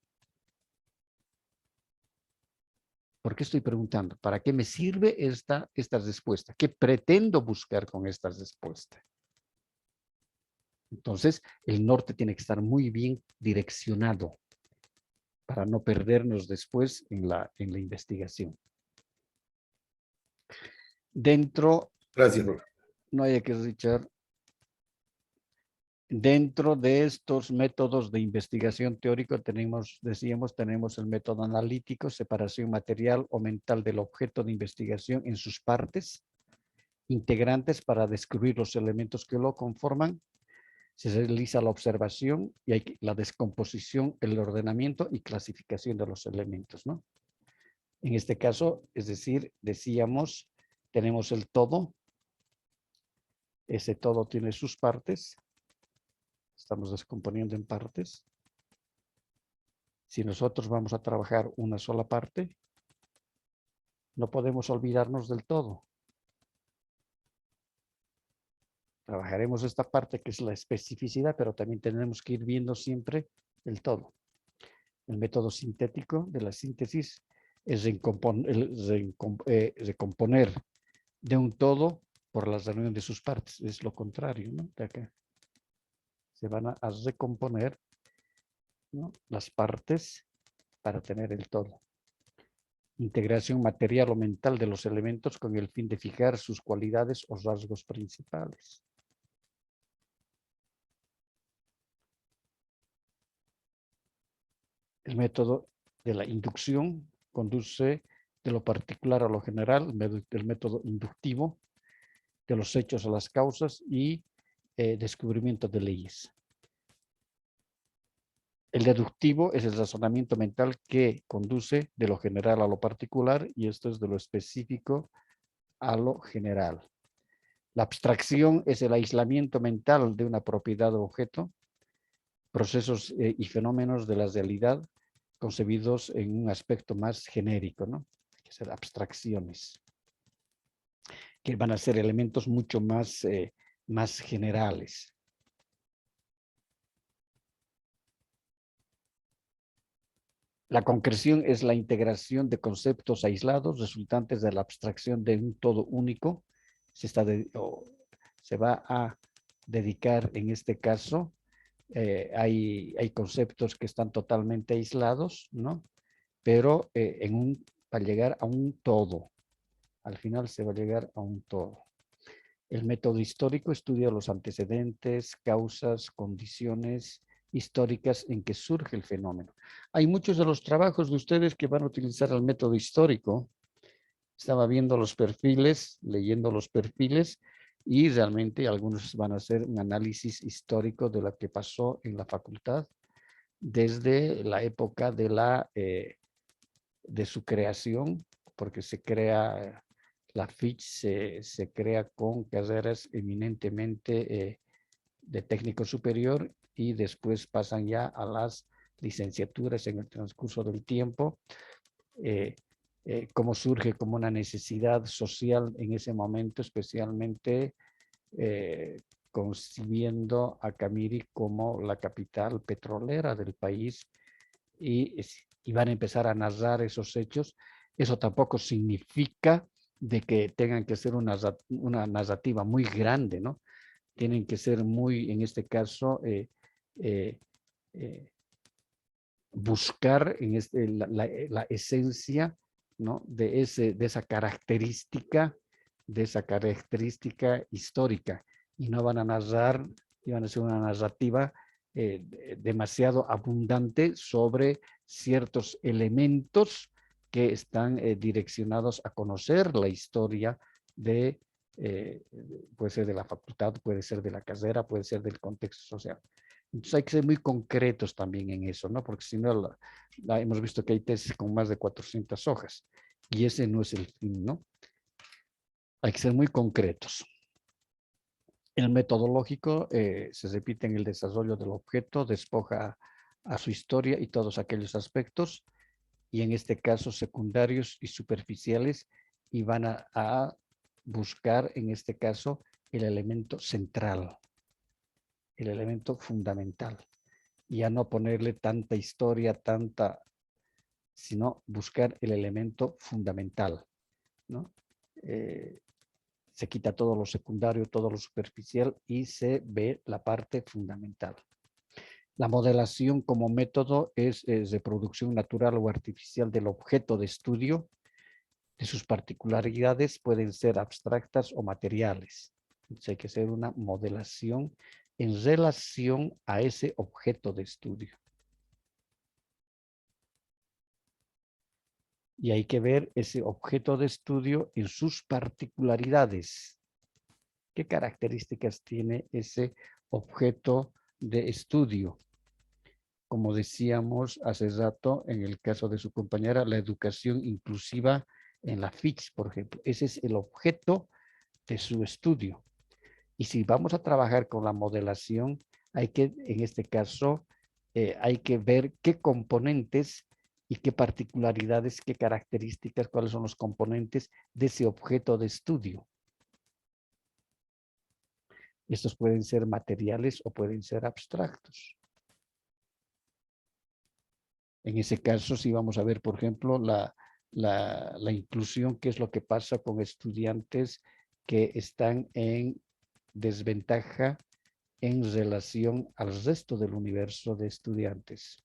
¿Por qué estoy preguntando? ¿Para qué me sirve esta respuesta? ¿Qué pretendo buscar con esta respuesta? Entonces, el norte tiene que estar muy bien direccionado para no perdernos después en la investigación. Dentro, Gracias, profe. no hay que Richard, dentro de estos métodos de investigación teórico decíamos, tenemos el método analítico, separación material o mental del objeto de investigación en sus partes integrantes para descubrir los elementos que lo conforman. Se realiza la observación y hay la descomposición, el ordenamiento y clasificación de los elementos, ¿no? En este caso, es decir, decíamos, tenemos el todo. Ese todo tiene sus partes. Estamos descomponiendo en partes. Si nosotros vamos a trabajar una sola parte, no podemos olvidarnos del todo. Trabajaremos esta parte que es la especificidad, pero también tenemos que ir viendo siempre el todo. El método sintético de la síntesis es recomponer de un todo por la reunión de sus partes. Es lo contrario, ¿no? De acá. Se van a recomponer, ¿no?, las partes para tener el todo. Integración material o mental de los elementos con el fin de fijar sus cualidades o rasgos principales. El método de la inducción conduce de lo particular a lo general, el método inductivo, de los hechos a las causas y descubrimiento de leyes. El deductivo es el razonamiento mental que conduce de lo general a lo particular y esto es de lo específico a lo general. La abstracción es el aislamiento mental de una propiedad o objeto, procesos y fenómenos de la realidad concebidos en un aspecto más genérico, ¿no? Que son abstracciones, que van a ser elementos mucho más, más generales. La concreción es la integración de conceptos aislados resultantes de la abstracción de un todo único. Se va a dedicar en este caso, hay conceptos que están totalmente aislados, ¿no? Pero para llegar a un todo. Al final se va a llegar a un todo. El método histórico estudia los antecedentes, causas, condiciones históricas en que surge el fenómeno. Hay muchos de los trabajos de ustedes que van a utilizar el método histórico. Estaba viendo los perfiles, leyendo los perfiles, y realmente algunos van a hacer un análisis histórico de lo que pasó en la facultad desde la época de su creación, porque se crea, la FICH se crea con carreras eminentemente de técnico superior y después pasan ya a las licenciaturas en el transcurso del tiempo. Cómo surge como una necesidad social en ese momento, especialmente concibiendo a Camiri como la capital petrolera del país y van a empezar a narrar esos hechos. Eso tampoco significa de que tengan que ser una narrativa muy grande, ¿no? Tienen que ser muy, en este caso, buscar en la esencia, ¿no? de esa característica histórica, y no van a narrar, y van a hacer una narrativa demasiado abundante sobre ciertos elementos que están direccionados a conocer la historia de, puede ser de la facultad, puede ser de la carrera, puede ser del contexto social. Entonces hay que ser muy concretos también en eso, ¿no? Porque si no, hemos visto que hay tesis con más de 400 hojas y ese no es el fin, ¿no? Hay que ser muy concretos. El metodológico se repite en el desarrollo del objeto, despoja a su historia y todos aquellos aspectos, y en este caso secundarios y superficiales, y van a buscar en este caso el elemento central, el elemento fundamental, y a no ponerle tanta historia, sino buscar el elemento fundamental, ¿no? Se quita todo lo secundario, todo lo superficial y se ve la parte fundamental. La modelación como método es reproducción natural o artificial del objeto de estudio. De sus particularidades pueden ser abstractas o materiales. Entonces hay que hacer una modelación en relación a ese objeto de estudio. Y hay que ver ese objeto de estudio en sus particularidades. ¿Qué características tiene ese objeto de estudio? Como decíamos hace rato, en el caso de su compañera, la educación inclusiva en la FICS, por ejemplo. Ese es el objeto de su estudio. Y si vamos a trabajar con la modelación, hay que, en este caso, hay que ver qué componentes y qué particularidades, qué características, cuáles son los componentes de ese objeto de estudio. Estos pueden ser materiales o pueden ser abstractos. En ese caso, si vamos a ver, por ejemplo, la inclusión, qué es lo que pasa con estudiantes que están en desventaja en relación al resto del universo de estudiantes.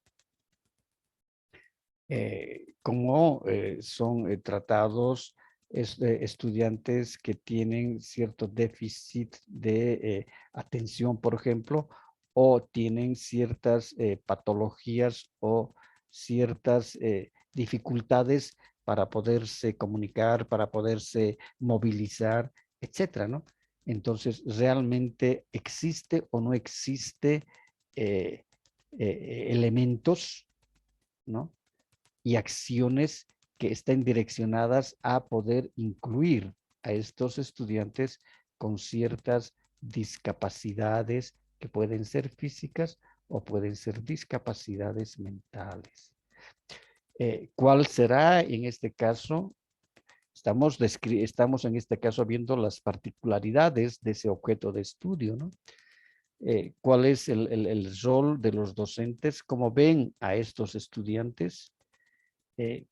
Cómo son tratados estudiantes que tienen cierto déficit de atención, por ejemplo, o tienen ciertas patologías o ciertas dificultades para poderse comunicar, para poderse movilizar, etcétera, ¿no? Entonces, ¿realmente existe o no existe elementos, ¿no? y acciones que estén direccionadas a poder incluir a estos estudiantes con ciertas discapacidades que pueden ser físicas o pueden ser discapacidades mentales? ¿Cuál será en este caso? Estamos en este caso viendo las particularidades de ese objeto de estudio, ¿no? ¿Cuál es el rol de los docentes? ¿Cómo ven a estos estudiantes?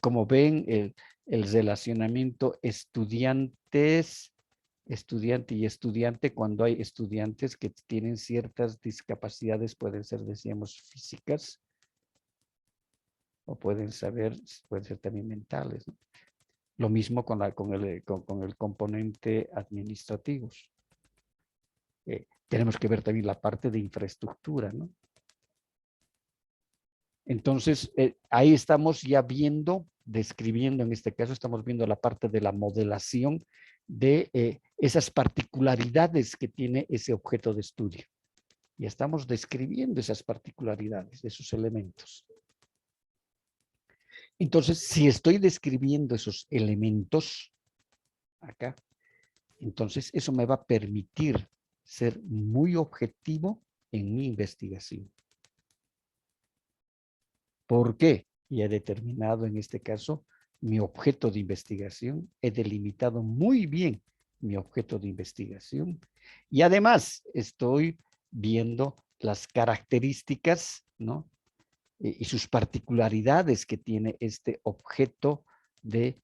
Como ven, el relacionamiento estudiante y estudiante, cuando hay estudiantes que tienen ciertas discapacidades, pueden ser, decíamos, físicas, o pueden ser también mentales, ¿no? Lo mismo con el componente administrativos. Tenemos que ver también la parte de infraestructura, ¿no? Entonces, ahí estamos ya viendo, describiendo, en este caso estamos viendo la parte de la modelación de esas particularidades que tiene ese objeto de estudio. Y estamos describiendo esas particularidades, esos elementos. Entonces, si estoy describiendo esos elementos acá, entonces eso me va a permitir ser muy objetivo en mi investigación. ¿Por qué? Y he determinado en este caso mi objeto de investigación, he delimitado muy bien mi objeto de investigación y además estoy viendo las características, ¿no? Y sus particularidades que tiene este objeto de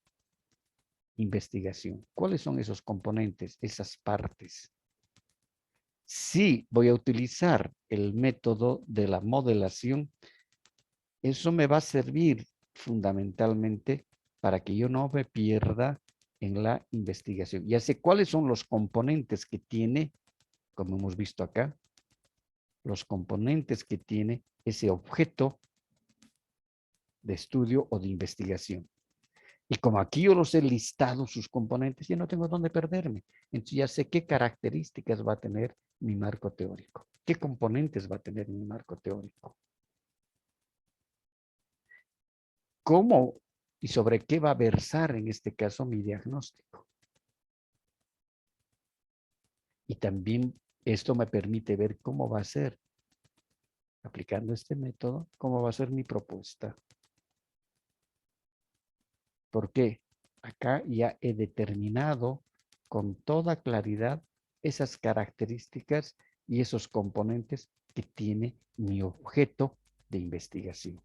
investigación. ¿Cuáles son esos componentes, esas partes? Si voy a utilizar el método de la modelación, eso me va a servir fundamentalmente para que yo no me pierda en la investigación. Ya sé cuáles son los componentes que tiene, como hemos visto acá, los componentes que tiene ese objeto de estudio o de investigación. Y como aquí yo los he listado, sus componentes, ya no tengo dónde perderme. Entonces ya sé qué características va a tener mi marco teórico, qué componentes va a tener mi marco teórico. ¿Cómo y sobre qué va a versar en este caso mi diagnóstico? Y también esto me permite ver cómo va a ser, aplicando este método, cómo va a ser mi propuesta. ¿Por qué? Acá ya he determinado con toda claridad esas características y esos componentes que tiene mi objeto de investigación.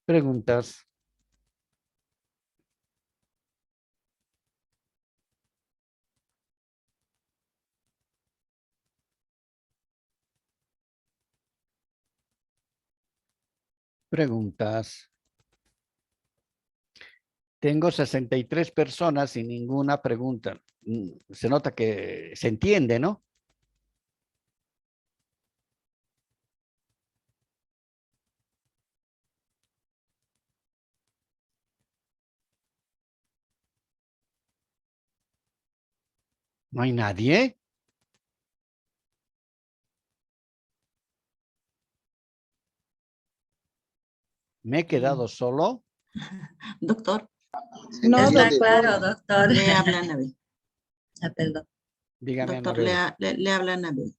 Preguntas. Preguntas. Tengo 63 personas sin ninguna pregunta. Se nota que se entiende, ¿no? ¿No hay nadie? ¿Me he quedado solo? Doctor, No, Está doctor. claro, doctor. le habla Anabel. Perdón. Dígame, Doctor, Anabel. le habla Anabel.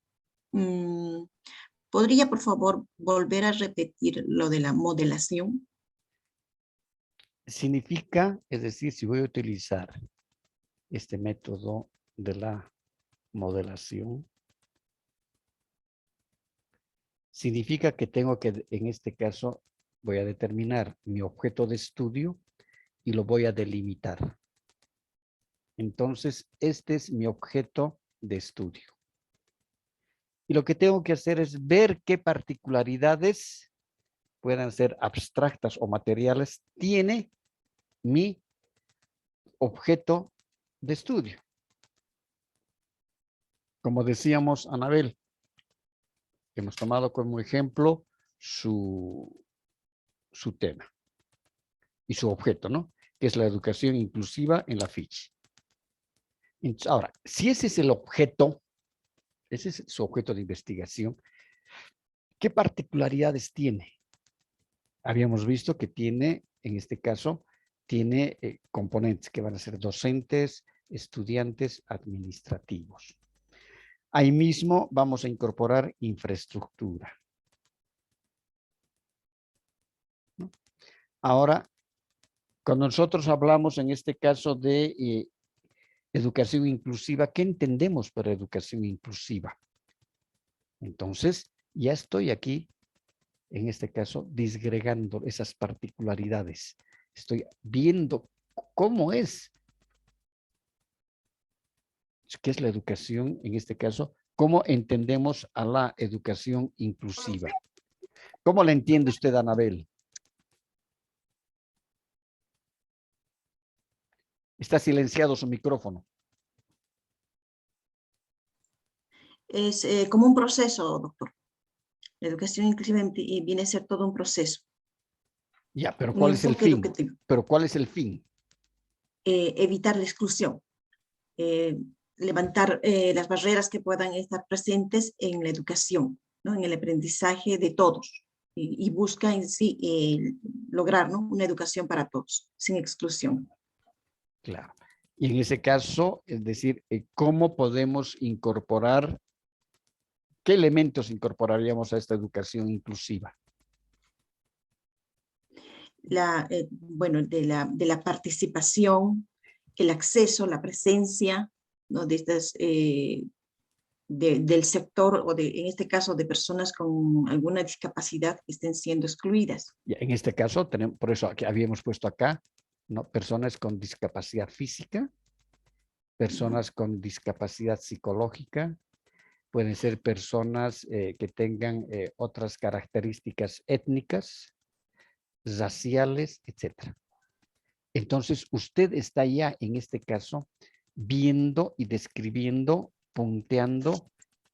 ¿Podría, por favor, volver a repetir lo de la modelación? Significa, es decir, si voy a utilizar este método de la modelación, significa que tengo que, en este caso, voy a determinar mi objeto de estudio y lo voy a delimitar. Entonces, este es mi objeto de estudio. Y lo que tengo que hacer es ver qué particularidades, puedan ser abstractas o materiales, tiene mi objeto de estudio. Como decíamos, Anabel, hemos tomado como ejemplo su tema y su objeto, ¿no? Que es la educación inclusiva en la ficha. Entonces, ahora, si ese es el objeto, ese es su objeto de investigación, ¿qué particularidades tiene? Habíamos visto que tiene, en este caso, tiene componentes que van a ser docentes, estudiantes, administrativos. Ahí mismo vamos a incorporar infraestructura. ¿No? Ahora, cuando nosotros hablamos en este caso de educación inclusiva, ¿qué entendemos por educación inclusiva? Entonces, ya estoy aquí, en este caso, disgregando esas particularidades. Estoy viendo cómo es, qué es la educación, en este caso, cómo entendemos a la educación inclusiva. ¿Cómo la entiende usted, Anabel? Está silenciado su micrófono. Es como un proceso, doctor. La educación inclusiva viene a ser todo un proceso. Ya, pero Un ¿cuál es el enfoque fin? educativo. Pero ¿cuál es el fin? Evitar la exclusión. Levantar las barreras que puedan estar presentes en la educación, ¿no? En el aprendizaje de todos. Y busca en sí lograr, ¿no? Una educación para todos, sin exclusión. Claro. Y en ese caso, es decir, ¿cómo podemos incorporar, qué elementos incorporaríamos a esta educación inclusiva? Bueno, de la participación, el acceso, la presencia, ¿no? De estas, del sector o en este caso de personas con alguna discapacidad que estén siendo excluidas. Y en este caso, tenemos, por eso aquí habíamos puesto acá, ¿no? Personas con discapacidad física personas con discapacidad psicológica, pueden ser personas que tengan otras características étnicas, raciales, etc. Entonces, usted está ya en este caso viendo y describiendo, punteando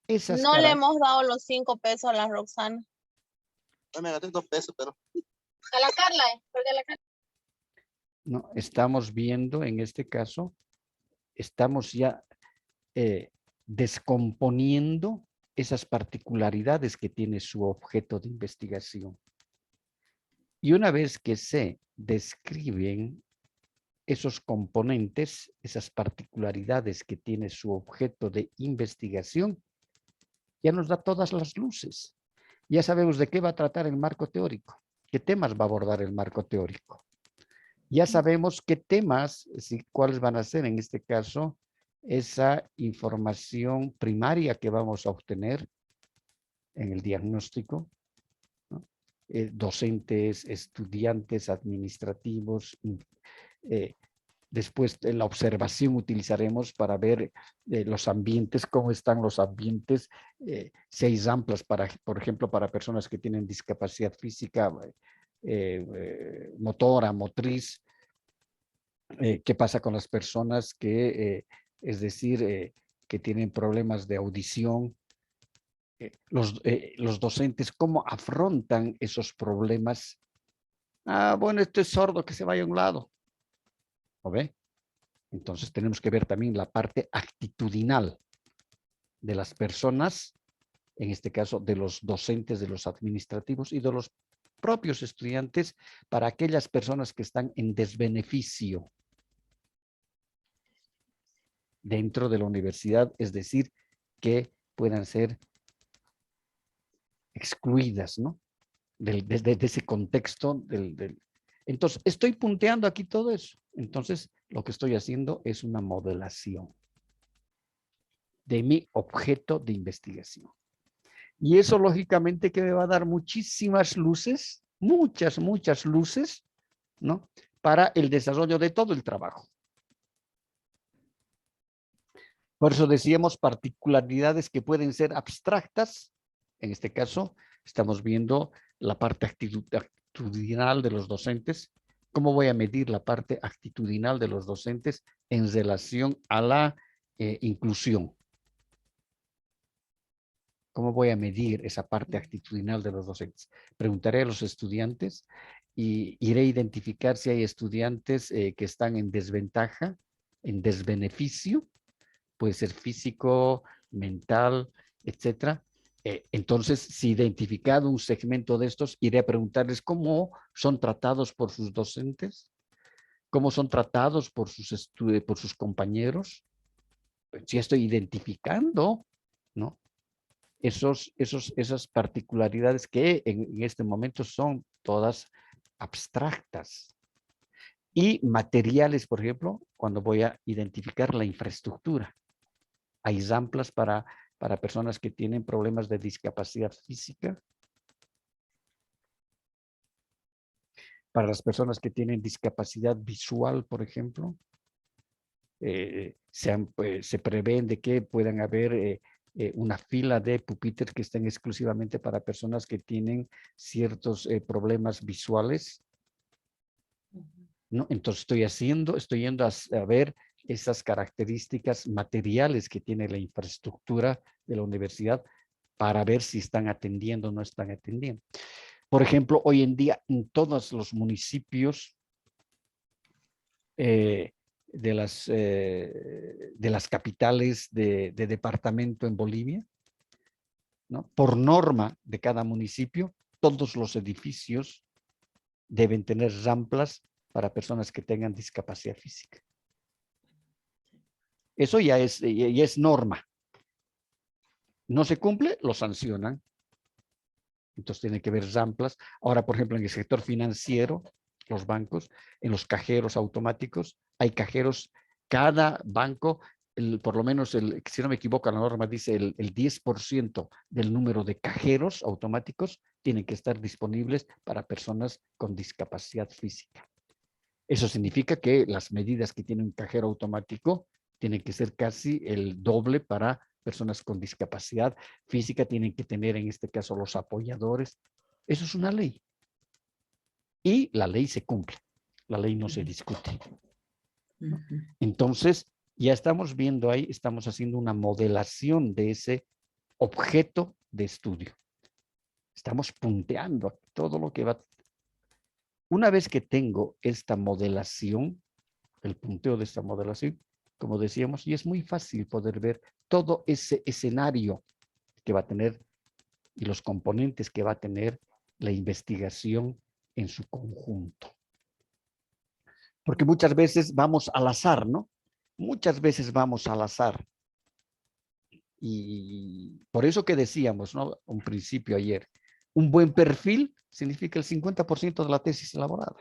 esas No le hemos dado los 5 pesos a la Roxana. No me gasté 2 pesos, pero. A la Carla, porque a la Carla. No, estamos viendo en este caso, estamos ya descomponiendo esas particularidades que tiene su objeto de investigación. Y una vez que se describen esos componentes, esas particularidades que tiene su objeto de investigación, ya nos da todas las luces. Ya sabemos de qué va a tratar el marco teórico, qué temas va a abordar el marco teórico. Ya sabemos qué temas, cuáles van a ser en este caso, esa información primaria que vamos a obtener en el diagnóstico, ¿no? Docentes, estudiantes, administrativos. Después de la observación utilizaremos para ver los ambientes, cómo están los ambientes, si hay amplas, por ejemplo, para personas que tienen discapacidad física, motora, motriz. ¿Qué pasa con las personas que, es decir, que tienen problemas de audición? Los docentes, ¿cómo afrontan esos problemas? Ah, bueno, este es sordo, que se vaya a un lado. ¿Lo ve? Entonces tenemos que ver también la parte actitudinal de las personas, en este caso de los docentes, de los administrativos y de los propios estudiantes, para aquellas personas que están en desbeneficio dentro de la universidad, es decir, que puedan ser excluidas, ¿no? De ese contexto. Entonces, estoy punteando aquí todo eso. Entonces, lo que estoy haciendo es una modelación de mi objeto de investigación. Y eso, lógicamente, que me va a dar muchísimas luces, muchas luces, ¿no? Para el desarrollo de todo el trabajo. Por eso decíamos particularidades que pueden ser abstractas. En este caso, estamos viendo la parte actitudinal de los docentes. ¿Cómo voy a medir la parte actitudinal de los docentes en relación a la inclusión? ¿Cómo voy a medir esa parte actitudinal de los docentes? Preguntaré a los estudiantes y iré a identificar si hay estudiantes que están en desventaja, en desbeneficio. Puede ser físico, mental, etcétera. Entonces, si identificado un segmento de estos, iré a preguntarles cómo son tratados por sus docentes, cómo son tratados por sus compañeros. Pues, si estoy identificando, ¿no? Esas particularidades que en este momento son todas abstractas. Y materiales, por ejemplo, cuando voy a identificar la infraestructura. Hay amplas para personas que tienen problemas de discapacidad física. Para las personas que tienen discapacidad visual, por ejemplo. Se prevén de que puedan haber una fila de pupitres que estén exclusivamente para personas que tienen ciertos problemas visuales, ¿no? Entonces estoy yendo a ver esas características materiales que tiene la infraestructura de la universidad para ver si están atendiendo o no están atendiendo. Por ejemplo, hoy en día en todos los municipios de las capitales de departamento en Bolivia, ¿no? Por norma de cada municipio, todos los edificios deben tener rampas para personas que tengan discapacidad física. Eso ya es norma. No se cumple, lo sancionan. Entonces tiene que haber rampas. Ahora, por ejemplo, en el sector financiero, los bancos, en los cajeros automáticos, hay cajeros, cada banco, por lo menos, si no me equivoco, la norma dice el 10% del número de cajeros automáticos tienen que estar disponibles para personas con discapacidad física. Eso significa que las medidas que tiene un cajero automático Tiene que ser casi el doble para personas con discapacidad física. Tienen que tener en este caso los apoyadores. Eso es una ley. Y la ley se cumple. La ley no se discute. Entonces, ya estamos viendo ahí, estamos haciendo una modelación de ese objeto de estudio. Estamos punteando todo lo que va. Una vez que tengo esta modelación, el punteo de esta modelación, como decíamos, y es muy fácil poder ver todo ese escenario que va a tener y los componentes que va a tener la investigación en su conjunto. Porque muchas veces vamos al azar, ¿no? Muchas veces vamos al azar. Y por eso que decíamos, ¿no? Un principio ayer, un buen perfil significa el 50% de la tesis elaborada.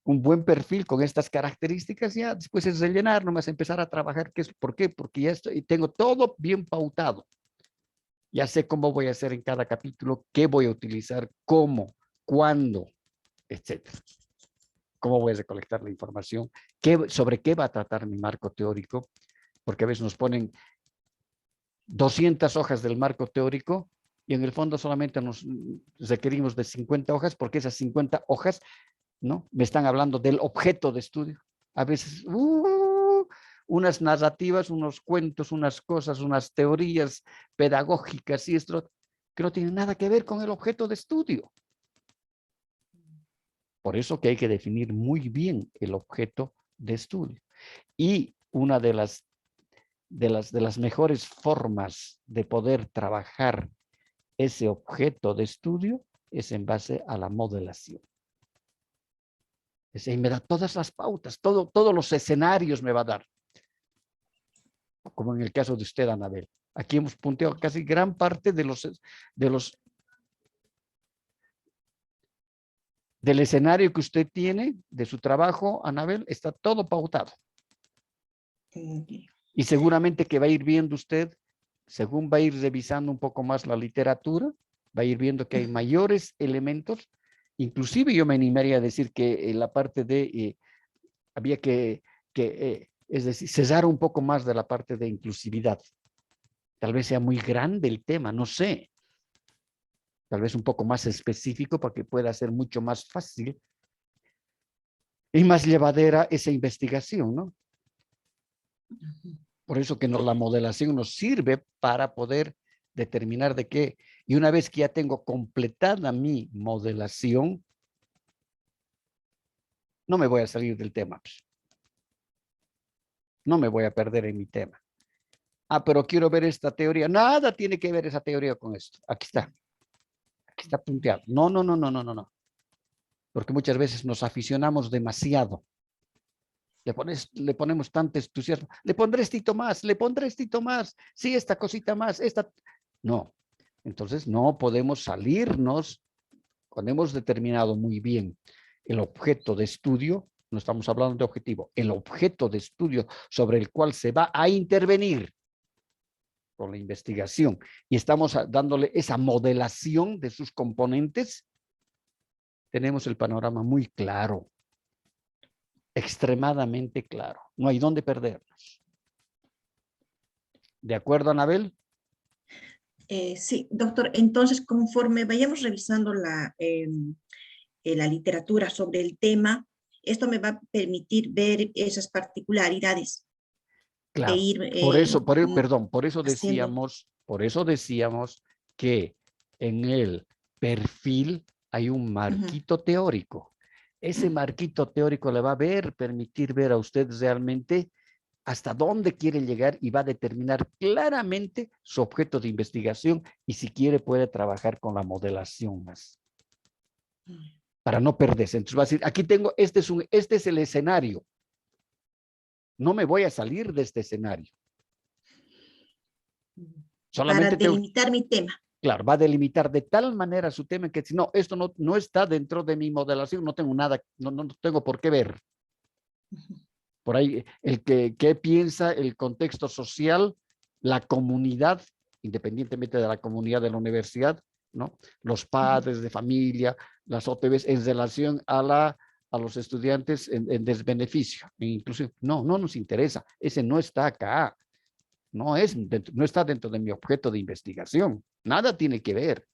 Un buen perfil con estas características ya después es rellenar, nomás empezar a trabajar. ¿Por qué? Porque ya tengo todo bien pautado. Ya sé cómo voy a hacer en cada capítulo, qué voy a utilizar, cómo, cuándo, etcétera. Cómo voy a recolectar la información, sobre qué va a tratar mi marco teórico, porque a veces nos ponen 200 hojas del marco teórico y en el fondo solamente nos requerimos de 50 hojas, porque esas 50 hojas, ¿no?, me están hablando del objeto de estudio. A veces, unas narrativas, unos cuentos, unas cosas, unas teorías pedagógicas y esto, que no tienen nada que ver con el objeto de estudio. Por eso que hay que definir muy bien el objeto de estudio. Y una de las mejores formas de poder trabajar ese objeto de estudio es en base a la modelación. Ahí me da todas las pautas, todos los escenarios me va a dar. Como en el caso de usted, Anabel. Aquí hemos punteado casi gran parte del escenario que usted tiene, de su trabajo, Anabel, está todo pautado. Y seguramente que va a ir viendo usted, según va a ir revisando un poco más la literatura, va a ir viendo que hay mayores elementos. Inclusive yo me animaría a decir que en la parte de, había que es decir, cesar un poco más de la parte de inclusividad. Tal vez sea muy grande el tema, no sé. Tal vez un poco más específico para que pueda ser mucho más fácil y más llevadera esa investigación, ¿no? Por eso que la modelación nos sirve para poder determinar de qué. Y una vez que ya tengo completada mi modelación, no me voy a salir del tema. No me voy a perder en mi tema. Ah, pero quiero ver esta teoría. Nada tiene que ver esa teoría con esto. Aquí está. Aquí está punteado. No. Porque muchas veces nos aficionamos demasiado. Le ponemos tanto entusiasmo. Le pondré estito más, le pondré estito más. Sí, esta cosita más, esta. No. Entonces no podemos salirnos cuando hemos determinado muy bien el objeto de estudio. No estamos hablando de objetivo. El objeto de estudio sobre el cual se va a intervenir con la investigación y estamos dándole esa modelación de sus componentes, tenemos el panorama muy claro, extremadamente claro. No hay dónde perdernos. ¿De acuerdo, Anabel? Sí, doctor. Entonces, conforme vayamos revisando la literatura sobre el tema, esto me va a permitir ver esas particularidades. Claro, por eso decíamos que en el perfil hay un marquito teórico. Ese marquito teórico le va a permitir ver a usted realmente hasta dónde quiere llegar y va a determinar claramente su objeto de investigación y si quiere puede trabajar con la modelación más. Para no perderse. Entonces va a decir, aquí tengo, este es el escenario. No me voy a salir de este escenario. Solamente para delimitar mi tema. Claro, va a delimitar de tal manera su tema que si no, esto no está dentro de mi modelación, no tengo nada, no tengo por qué ver. Por ahí, ¿qué piensa el contexto social, la comunidad, independientemente de la comunidad de la universidad, ¿no? Los padres de familia, las OTBs en relación a a los estudiantes en desbeneficio. Inclusive, no nos interesa. Ese no está acá. No está dentro de mi objeto de investigación. Nada tiene que ver.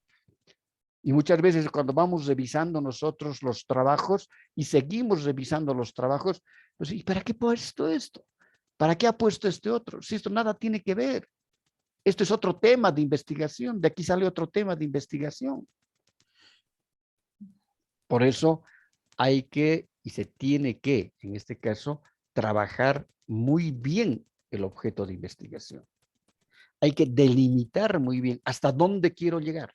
Y muchas veces cuando vamos revisando nosotros los trabajos y seguimos revisando los trabajos, pues, ¿y para qué ha puesto esto? ¿Para qué ha puesto este otro? Si esto nada tiene que ver. Esto es otro tema de investigación. De aquí sale otro tema de investigación. Por eso hay que, y se tiene que, en este caso, trabajar muy bien el objeto de investigación. Hay que delimitar muy bien hasta dónde quiero llegar.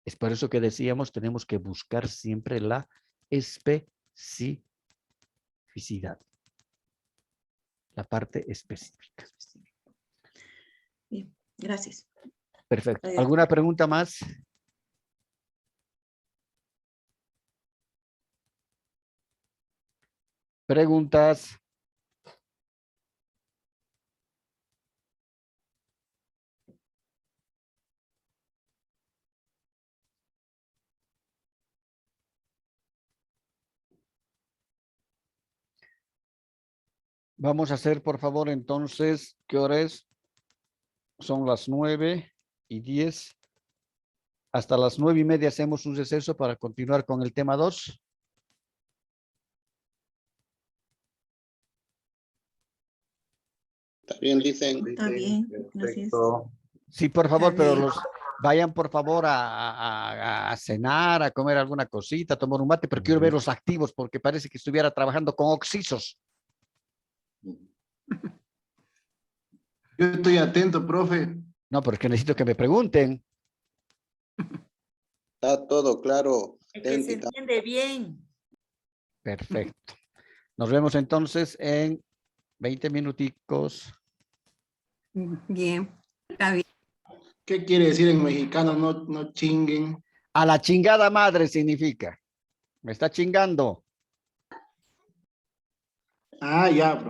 Es por eso que decíamos, tenemos que buscar siempre la especificidad. La parte específica. Bien, gracias. Perfecto. ¿Alguna pregunta más? Preguntas. Vamos a hacer, por favor, entonces, ¿qué hora es? Son las 9:10. Hasta las 9:30 hacemos un receso para continuar con el tema 2. Está bien, dicen. Está bien, gracias. Sí, por favor, Está pero bien. vayan por favor a cenar, a comer alguna cosita, a tomar un mate, pero quiero verlos activos porque parece que estuviera trabajando con oxisos. Yo estoy atento, profe. No, pero es que necesito que me pregunten. Está todo claro. Es que se entiende bien. Perfecto. Nos vemos entonces en 20 minuticos. Bien, está bien. ¿Qué quiere decir en mexicano? No chinguen. A la chingada madre significa. Me está chingando. Ah, ya, profe.